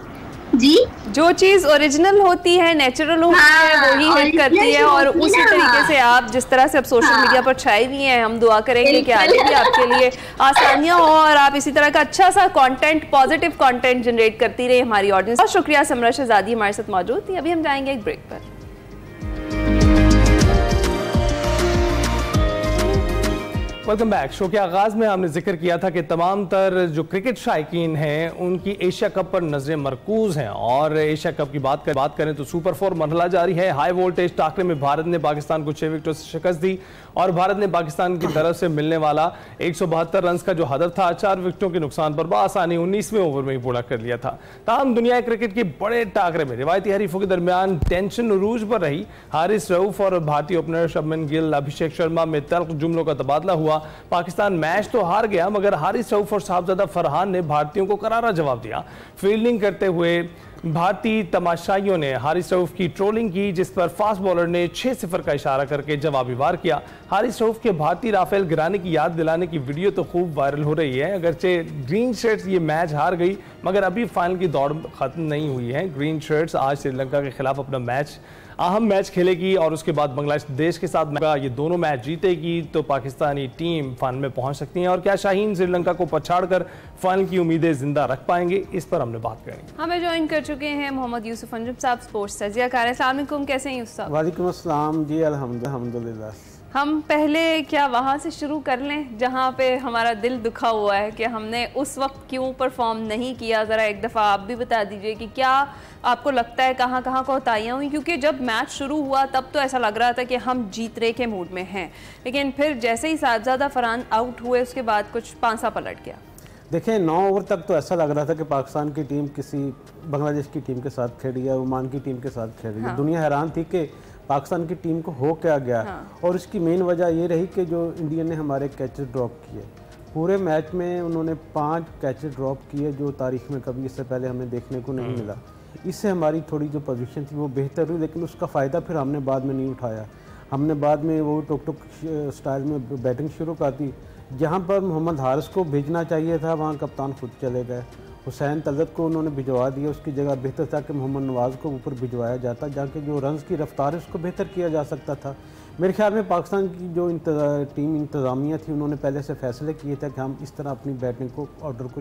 जी। जो चीज ओरिजिनल होती है, नेचुरल होती है, वही हिट करती है। और उसी तरीके से आप जिस तरह से अब सोशल मीडिया पर छाई हुई हैं, हम दुआ करेंगे कि आगे भी आपके लिए आसानियां हो और आप इसी तरह का अच्छा सा कंटेंट, पॉजिटिव कंटेंट जनरेट करती रहे हमारी ऑडियंस। बहुत शुक्रिया समरा शहजादी हमारे साथ मौजूद थी। अभी हम जाएंगे एक ब्रेक पर। Welcome back. शो के आगाज में हमने जिक्र किया था कि तमाम तर जो क्रिकेट शायकीन हैं उनकी एशिया कप पर नजरें मरकूज हैं, और एशिया कप की बात करें तो सुपर 4 मरहला जारी है। हाई वोल्टेज टाकरे में भारत ने पाकिस्तान को 6 विकेटों से शिकस्त दी, और भारत ने पाकिस्तान की तरफ से मिलने वाला 172 रन का जो हदफ था 4 विकेटों के नुकसान पर बआसानी 19वें ओवर में ही पूरा कर लिया था। ताहम दुनिया क्रिकेट के बड़े टाकरे में रिवायती हरीफों के दरमियान टेंशन उरूज पर रही। हारिस रऊफ और भारतीय ओपनर शुभमन गिल, अभिषेक शर्मा में तल्ख जुमलों का तबादला हुआ। पाकिस्तान मैच तो हार गया, मगर हारिस रऊफ और साहबजादा फरहान ने भारतीयों को करारा जवाब दिया। फील्डिंग करते हुए भारतीय तमाशाइयों ने हारिस रऊफ की ट्रोलिंग की, जिस पर फास्ट बॉलर ने 6-0 का इशारा करके जवाबी वार किया। हारिस रऊफ के भारतीय राफेल गिराने की याद दिलाने की वीडियो तो खूब वायरल हो रही है। अगरचे ग्रीन शर्ट्स ये मैच हार गई, मगर अभी फाइनल की दौड़ खत्म नहीं हुई है। ग्रीन शर्ट्स आज श्रीलंका के खिलाफ अपना अहम मैच खेलेगी, और उसके बाद बांग्लादेश के साथ ये दोनों मैच जीतेगी तो पाकिस्तानी टीम फाइनल में पहुंच सकती है। और क्या शाहीन श्रीलंका को पछाड़कर फाइनल की उम्मीदें जिंदा रख पाएंगे, इस पर हमने बात करेंगे। हमें ज्वाइन कर चुके हैं मोहम्मद यूसुफ अंजुम साहब, स्पोर्ट्स तजिया कार। अस्सलाम वालेकुम, कैसे हैं यूसुफ साहब? वालेकुम अस्सलाम जी, अल्हम्दुलिल्लाह। हम पहले क्या वहाँ से शुरू कर लें जहाँ पे हमारा दिल दुखा हुआ है कि हमने उस वक्त क्यों परफॉर्म नहीं किया? ज़रा एक दफ़ा आप भी बता दीजिए कि क्या आपको लगता है कहाँ कहाँ कोताहियाँ हुई? क्योंकि जब मैच शुरू हुआ तब तो ऐसा लग रहा था कि हम जीतने के मूड में हैं, लेकिन फिर जैसे ही साहबजादा फरहान आउट हुए उसके बाद कुछ पांसा पलट गया। देखें, 9 ओवर तक तो ऐसा लग रहा था कि पाकिस्तान की टीम किसी बांग्लादेश की टीम के साथ खेली है, ओमान की टीम के साथ खेली है। दुनिया हैरान थी कि पाकिस्तान की टीम को हो क्या गया। और इसकी मेन वजह ये रही कि जो इंडिया ने हमारे कैचेस ड्रॉप किए, पूरे मैच में उन्होंने 5 कैचेस ड्रॉप किए, जो तारीख में कभी इससे पहले हमें देखने को नहीं मिला। इससे हमारी थोड़ी जो पोजीशन थी वो बेहतर हुई, लेकिन उसका फ़ायदा फिर हमने बाद में नहीं उठाया। हमने बाद में वो टुक स्टाइल में बैटिंग शुरू कर दी। जहाँ पर मोहम्मद हारिस को भेजना चाहिए था वहाँ कप्तान खुद चले गए। हुसैन तलत को उन्होंने भिजवा दिया, उसकी जगह बेहतर था कि मोहम्मद नवाज़ को ऊपर भिजवाया जाता, जाके जो रन्स की रफ्तार है उसको बेहतर किया जा सकता था। मेरे ख्याल में पाकिस्तान की जो टीम इंतज़ामिया थी उन्होंने पहले से फैसले किए थे कि हम इस तरह अपनी बैटिंग को ऑर्डर को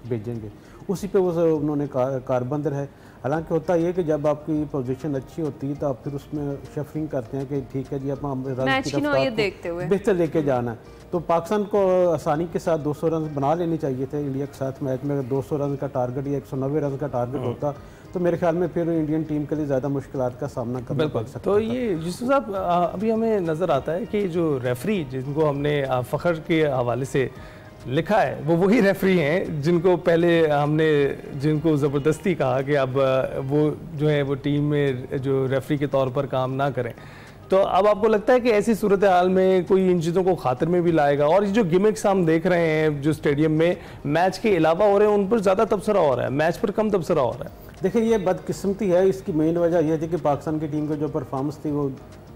भेजेंगे, उसी पे वो उन्होंने कारबंद रहे। हालांकि होता ये कि जब आपकी पोजीशन अच्छी होती है तो आप फिर उसमें शफरिंग करते हैं कि ठीक है जी, आप रन की रफ्तार बेहतर लेके जाना है। तो पाकिस्तान को आसानी के साथ 200 रन बना लेने चाहिए थे इंडिया के साथ मैच में। अगर 200 रन का टारगेट या 190 रन का टारगेट होता तो मेरे ख्याल में फिर इंडियन टीम के लिए ज़्यादा मुश्किलात का सामना करना पड़ सकता है। तो ये यूसुफ साहब अभी हमें नज़र आता है कि जो रेफरी जिनको हमने फ़ख्र के हवाले से लिखा है वो वही रेफरी हैं जिनको पहले हमने जिनको ज़बरदस्ती कहा कि अब वो जो है वो टीम में जो रेफरी के तौर पर काम ना करें। तो अब आपको लगता है कि ऐसी सूरत हाल में कोई इन चीज़ों को खातिर में भी लाएगा? और ये जो गिमिक्स हम देख रहे हैं जो स्टेडियम में मैच के अलावा हो रहे हैं उन पर ज़्यादा तबसरा हो रहा है, मैच पर कम तबसरा हो रहा है। देखिए ये बदकिस्मती है, इसकी मेन वजह यह थी कि पाकिस्तान की टीम की जो परफॉर्मेंस थी वो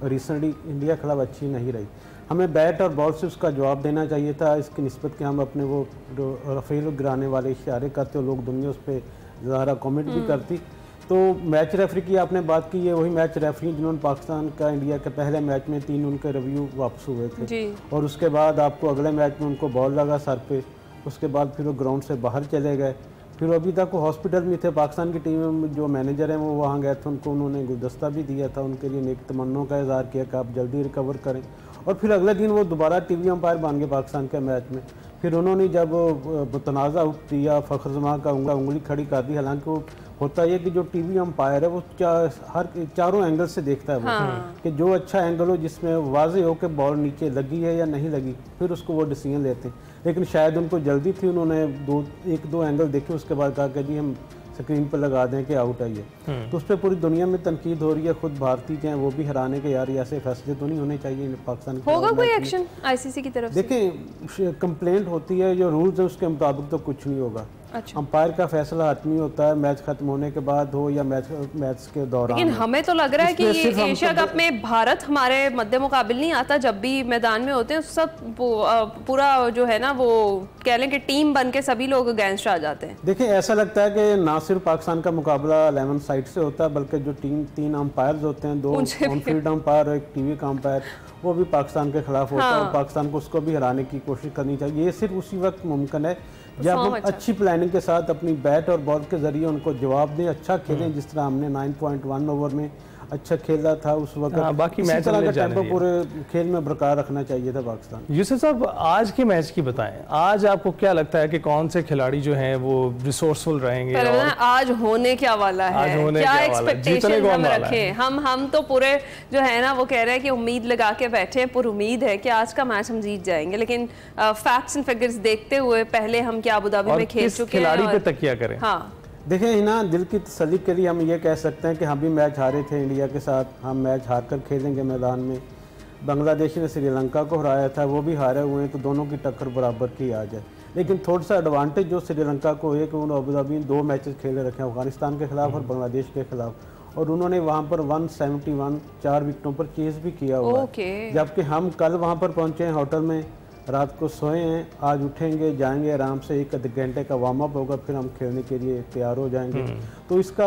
रिसेंटली इंडिया के खिलाफ अच्छी नहीं रही। हमें बैट और बॉल से उसका जवाब देना चाहिए था, इसकी निस्बत के हम अपने वो जो रफ़ील गिराने वाले इशारे करते हो लोग दुनिया उस पर ज़्यादा कमेंट भी करती। तो मैच रेफरी की आपने बात की है, वही मैच रेफरी जिन्होंने पाकिस्तान का इंडिया के पहले मैच में 3 उनके रिव्यू वापस हुए थे और उसके बाद आपको अगले मैच में उनको बॉल लगा सर पे, उसके बाद फिर वो ग्राउंड से बाहर चले गए। फिर अभी तक वो हॉस्पिटल में थे। पाकिस्तान की टीम में जो मैनेजर हैं वो वहाँ गए थे, उनको उन्होंने गुलदस्ता भी दिया था, उनके लिए नेक तमन्नों का इज़हार किया कि आप जल्दी रिकवर करें। और फिर अगले दिन वो दोबारा टीवी अंपायर बन गए पाकिस्तान के मैच में। फिर उन्होंने जब मुतनाज़ा दिया फ़ख्र जमां का उंगली खड़ी कर दी। हालांकि वो होता है कि जो टीवी अंपायर है वो हर चारों एंगल से देखता है वो कि जो अच्छा एंगल हो जिसमें वाज़ेह हो कि बॉल नीचे लगी है या नहीं लगी, फिर उसको वो डिसीजन लेते हैं। लेकिन शायद उनको जल्दी थी, उन्होंने एक दो एंगल देखे, उसके बाद कहा कि जी हम स्क्रीन पर लगा दें कि आउट आई है। तो उस पर पूरी दुनिया में तनकीद हो रही है, खुद भारतीय जो हैं वो भी हैरान है कि यार ऐसे फैसले तो नहीं होने चाहिए पाकिस्तान के। होगा कोई एक्शन आईसीसी की तरफ से? देखें कंप्लेंट होती है, जो रूल्स है उसके मुताबिक तो कुछ नहीं होगा। अच्छा। अंपायर का फैसला हतमी होता है, मैच खत्म होने के बाद हो या मैच के दौरान। लेकिन हमें तो लग रहा है कि ये एशिया कप में भारत हमारे मद्दे मुकाबिल नहीं आता। जब भी मैदान में होते हैं सब पूरा जो है ना वो कह लें कि टीम बन के सभी लोग अगेंस्ट आ जाते हैं। देखिए ऐसा लगता है कि ना सिर्फ पाकिस्तान का मुकाबला 11 साइड से होता है, बल्कि जो 3 अंपायर होते हैं, 2 ऑन फील्ड अंपायर और 1 टीवी का अंपायर, वो भी पाकिस्तान के खिलाफ होता है और पाकिस्तान को उसको भी हराने की कोशिश करनी चाहिए। ये सिर्फ उसी वक्त मुमकिन है जब हम अच्छी प्लानिंग के साथ अपनी बैट और बॉल के जरिए उनको जवाब दें, अच्छा खेलें, जिस तरह हमने 9.1 ओवर में अच्छा खेला था उस वक्त। बाकी मैच का टेम्पो पूरे खेल में बरकरार रखना चाहिए था पाकिस्तान। यूसुफ साहब आज के मैच की बताएं, आज आपको क्या लगता है कि कौन से खिलाड़ी जो हैं वो रिसोर्सफुल रहेंगे? और आज होने क्या वाला है, क्या एक्सपेक्टेशन हम रखें? हम तो पूरे जो है ना वो कह रहे हैं कि उम्मीद लगा के बैठे हैं, पर उम्मीद है कि आज का मैच हम जीत जाएंगे। लेकिन फैक्ट्स एंड फिगर्स देखते हुए पहले हम क्या अबू धाबी में खेल चुके हैं, खिलाड़ी पे तकिया करें। हाँ देखें ना, दिल की तसल्ली के लिए हम ये कह सकते हैं कि हम भी मैच हारे थे इंडिया के साथ, हम मैच हार कर खेलेंगे मैदान में। बांग्लादेश ने श्रीलंका को हराया था, वो भी हारे हुए हैं, तो दोनों की टक्कर बराबर की आ जाए। लेकिन थोड़ा सा एडवांटेज जो श्रीलंका को है कि उन्होंने अबू धाबी में 2 मैचेस खेले रखे हैं, अफगानिस्तान के खिलाफ और बांग्लादेश के खिलाफ, और उन्होंने वहाँ पर 171 4 विकेटों पर चेस भी किया हुआ है। जबकि हम कल वहाँ पर पहुँचे हैं होटल में, रात को सोए हैं, आज उठेंगे जाएंगे आराम से, 1 घंटे का वार्म अप होगा, फिर हम खेलने के लिए तैयार हो जाएंगे। तो इसका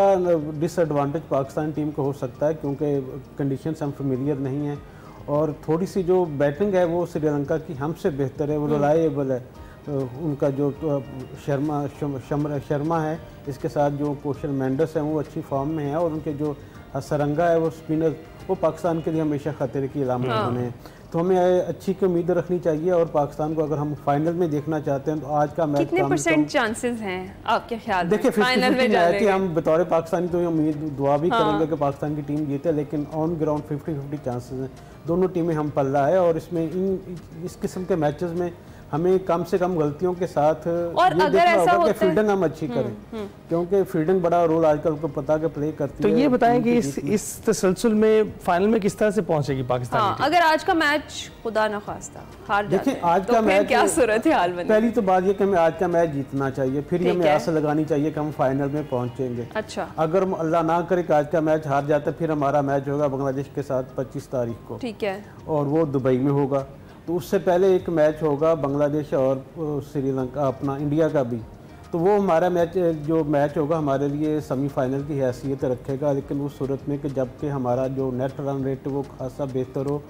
डिसएडवांटेज पाकिस्तान टीम को हो सकता है क्योंकि कंडीशंस हम फेमिलियर नहीं हैं और थोड़ी सी जो बैटिंग है वो श्रीलंका की हमसे बेहतर है, वो रिलायबल है। उनका जो शर्मा है, इसके साथ जो कोशल मेंडस है वो अच्छी फॉर्म में है और उनके जो सरंगा है वो स्पिनर, वो पाकिस्तान के लिए हमेशा खतरे की अलामत बने हैं। तो हमें अच्छी की उम्मीद रखनी चाहिए और पाकिस्तान को अगर हम फाइनल में देखना चाहते हैं तो आज का मैच कितने परसेंट चांसेस हैं आपके ख्याल में? देखिए 50-50 मैच है, हम बतौर पाकिस्तानी तो उम्मीद दुआ भी करेंगे कि पाकिस्तान की टीम जीते, लेकिन ऑन ग्राउंड 50-50 चांसेस हैं। दोनों टीमें हम पल्ला है और इसमें इस किस्म के मैचेस में हमें कम से कम गलतियों के साथ और ये देखना होगा कि फील्डिंग हम अच्छी करें, क्योंकि फील्डिंग बड़ा रोल आजकल को पता के प्ले करती है। तो ये बताएं कि इस तसलसल में फाइनल में किस तरह से पहुंचेगी पाकिस्तान की टीम? अगर आज का मैच खुदा न खास्ता हार जाते हैं, आज का मैच क्या सूरत हाल बने? पहली तो बात ये कि हमें आज का मैच जीतना चाहिए, फिर हमें आस लगानी चाहिए कि हम फाइनल में पहुंचेंगे। अच्छा, अगर अल्लाह ना करे कि आज का मैच हार जाता, फिर हमारा मैच होगा बांग्लादेश के साथ 25 तारीख को, ठीक है, और वो दुबई में होगा। तो उससे पहले एक मैच होगा बांग्लादेश और श्रीलंका अपना इंडिया का भी, तो वो हमारा जो मैच होगा हमारे लिए सेमीफाइनल की हैसियत रखेगा। लेकिन उस सूरत में कि जबकि हमारा जो नेट रन रेट वो खासा बेहतर हो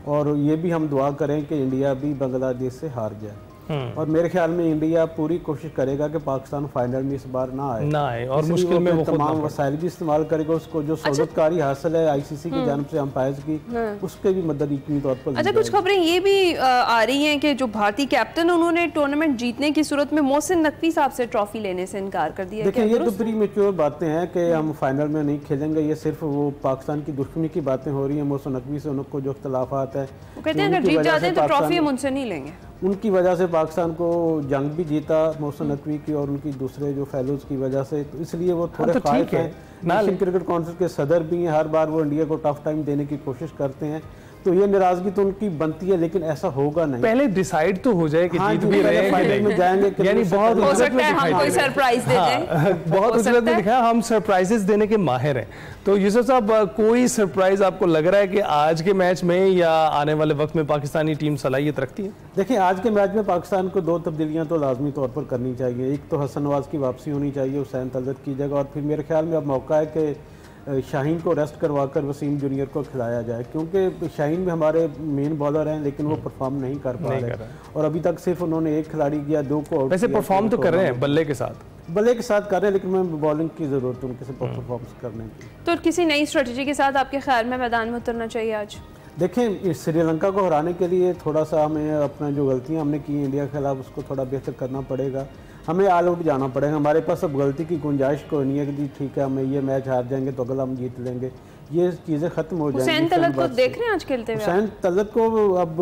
और ये भी हम दुआ करें कि इंडिया भी बांग्लादेश से हार जाए। और मेरे ख्याल में इंडिया पूरी कोशिश करेगा कि पाकिस्तान फाइनल में इस बार ना आए और मुश्किल में वो तमाम वसाइल भी इस्तेमाल करेगा, उसको जो सहूलतकारी हासिल है आईसीसी की जानिब से अंपायर्स की, उसके भी मदद यकीनी तौर पर। अच्छा, कुछ खबरें ये भी आ रही हैं कि जो भारतीय कैप्टन उन्होंने टूर्नामेंट जीतने की सूरत में मोहसिन नकवी साहब से ट्रॉफी लेने से इनकार कर दिया। देखिए ये तो प्री मैच्योर बातें हैं कि हम फाइनल में नहीं खेलेंगे, ये सिर्फ वो पाकिस्तान की दुश्मनी की बातें हो रही हैं। मोहसिन नकवी से उनको जो इख्तलाफात है, वो कहते हैं अगर जीत जाते हैं तो ट्रॉफी हम उनसे नहीं लेंगे। उनकी वजह से पाकिस्तान को जंग भी जीता मोहसिन नकवी की और उनकी दूसरे जो फेलोज की वजह से, तो इसलिए वो थोड़े खाइफ हैं। नेशनल क्रिकेट काउंसिल के सदर भी हैं, हर बार वो इंडिया को टफ टाइम देने की कोशिश करते हैं, तो ये नाराजगी तो उनकी बनती है, लेकिन ऐसा होगा नहीं। पहले डिसाइड तो हो जाए कि जीत भी रहे फाइनल में जाएंगे, यानी बहुत हो सकता है हम कोई सरप्राइज दे दें। बहुत उजलत में दिखाया, हम सरप्राइजेस देने के माहिर हैं। तो यूसुफ साहब, कोई सरप्राइज आपको लग रहा है कि आज के मैच में या आने वाले वक्त में पाकिस्तानी टीम सलाहियत रखती है? देखिए आज के मैच में पाकिस्तान को 2 तब्दीलियां तो लाजमी तौर पर करनी चाहिए। एक तो हसन नवाज की वापसी होनी चाहिए, हुसैन तलत की जगह, और फिर मेरे ख्याल में अब मौका है कि शाहीन को रेस्ट करवाकर वसीम जूनियर को खिलाया जाए, क्योंकि शाहीन में हमारे मेन बॉलर हैं लेकिन वो परफॉर्म नहीं कर पा रहे, और अभी तक सिर्फ उन्होंने 1 खिलाड़ी किया, 2 को आउट। वैसे परफॉर्म तो कर रहे हैं बल्ले के साथ कर रहे हैं, लेकिन मैं बॉलिंग की जरूरत है उनके परफॉर्मेंस करने की। तो किसी नई स्ट्रेटजी के साथ आपके ख्याल में मैदान में उतरना चाहिए आज? देखें, श्रीलंका को हराने के लिए थोड़ा सा हमें अपना जो गलतियां हमने की इंडिया के खिलाफ उसको थोड़ा बेहतर करना पड़ेगा, हमें ऑल आउट जाना पड़ेगा। हमारे पास अब गलती की गुंजाइश कोई नहीं है कि जी ठीक है हमें ये मैच हार जाएंगे तो अगला हम जीत लेंगे, ये चीज़ें खत्म हो जाएंगी। हुसैन तलत को देख रहे हैं आज खेलते हुए? हुसैन तलत को अब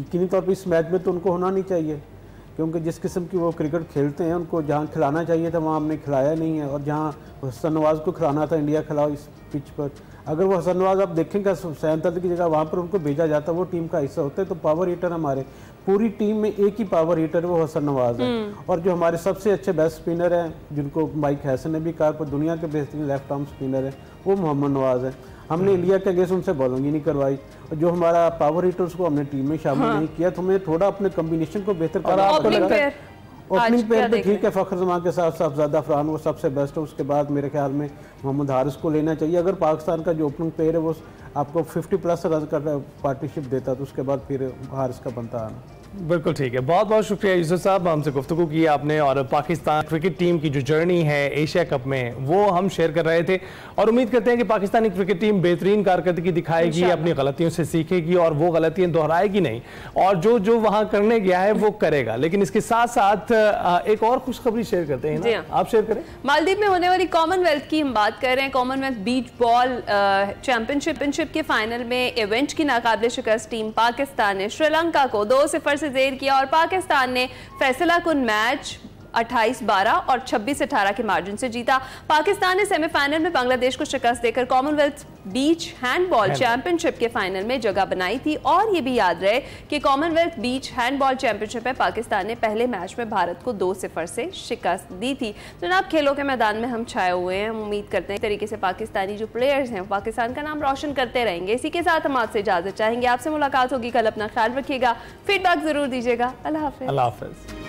यकीनी तौर पर इस मैच में तो उनको होना नहीं चाहिए, क्योंकि जिस किस्म की वो क्रिकेट खेलते हैं उनको जहाँ खिलाना चाहिए था वहाँ हमने खिलाया नहीं है, और जहाँ हसन नवाज को खिलाना था इंडिया खिलाओ इस पिच पर, अगर वो हसन नवाज आप देखेंगे हुसैन तलत की जगह वहाँ पर उनको भेजा जाता, वो टीम का हिस्सा होते, तो पावर हीटर हमारे पूरी टीम में एक ही पावर हीटर है, वो हसन नवाज है। और जो हमारे सबसे अच्छे बेस्ट स्पिनर हैं, जिनको माइक हैसन ने भी कहा पर दुनिया के बेहतरीन लेफ्ट आर्म स्पिनर है, वो मोहम्मद नवाज है। हमने इंडिया के अगेंस्ट उनसे बॉलिंग ही नहीं करवाई, और जो हमारा पावर हिटर्स को हमने टीम में शामिल नहीं किया, तो हमें थोड़ा अपने कॉम्बिनेशन को बेहतर करना पड़ेगा। ओपनिंग पेयर पे ठीक है, फ़खर जमान के साथ साहबजादा फरहान वो सबसे बेस्ट है, उसके बाद मेरे ख्याल में मोहम्मद हारिस को लेना चाहिए। अगर पाकिस्तान का जो ओपनिंग पेयर है वो आपको 50+ रन का पार्टनरशिप देता तो उसके बाद फिर हारिस का बनता आना। बिल्कुल ठीक है, बहुत बहुत शुक्रिया यूसुफ साहब, हमसे गुफ्तगू की आपने, और पाकिस्तान क्रिकेट टीम की जो जर्नी है एशिया कप में वो हम शेयर कर रहे थे, और उम्मीद करते हैं कि पाकिस्तानी क्रिकेट टीम बेहतरीन कारकर्दगी दिखाएगी, अपनी गलतियों से सीखेगी और वो गलतियां दोहराएगी नहीं, और जो जो वहां करने गया है वो करेगा। लेकिन इसके साथ साथ एक और खुशखबरी शेयर करते हैं ना? आप शेयर करें। मालदीव में होने वाली कॉमनवेल्थ की हम बात कर रहे हैं। कॉमनवेल्थ बीच बॉल चैंपियनशिप के फाइनल में इवेंट की नाकाबिले शिकस्त टीम पाकिस्तान ने श्रीलंका को 2-0 से ज़ेर किया, और पाकिस्तान ने फैसला कुन मैच 28-12 और 26-18 के मार्जिन से जीता। पाकिस्तान ने सेमीफाइनल में बांग्लादेश को शिकस्त देकर कॉमनवेल्थ बीच हैंडबॉल चैंपियनशिप के फाइनल में जगह बनाई थी। और ये भी याद रहे कि कॉमनवेल्थ बीच हैंडबॉल चैंपियनशिप में पाकिस्तान ने पहले मैच में भारत को 2-0 से शिकस्त दी थी। जनाब, खेलों के मैदान में हम छाए हुए हैं, हम उम्मीद करते हैं इस तरीके से पाकिस्तानी जो प्लेयर्स हैं पाकिस्तान का नाम रोशन करते रहेंगे। इसी के साथ हम आपसे इजाजत चाहेंगे, आपसे मुलाकात होगी कल, अपना ख्याल रखिएगा, फीडबैक जरूर दीजिएगा। अल्लाह हाफिज।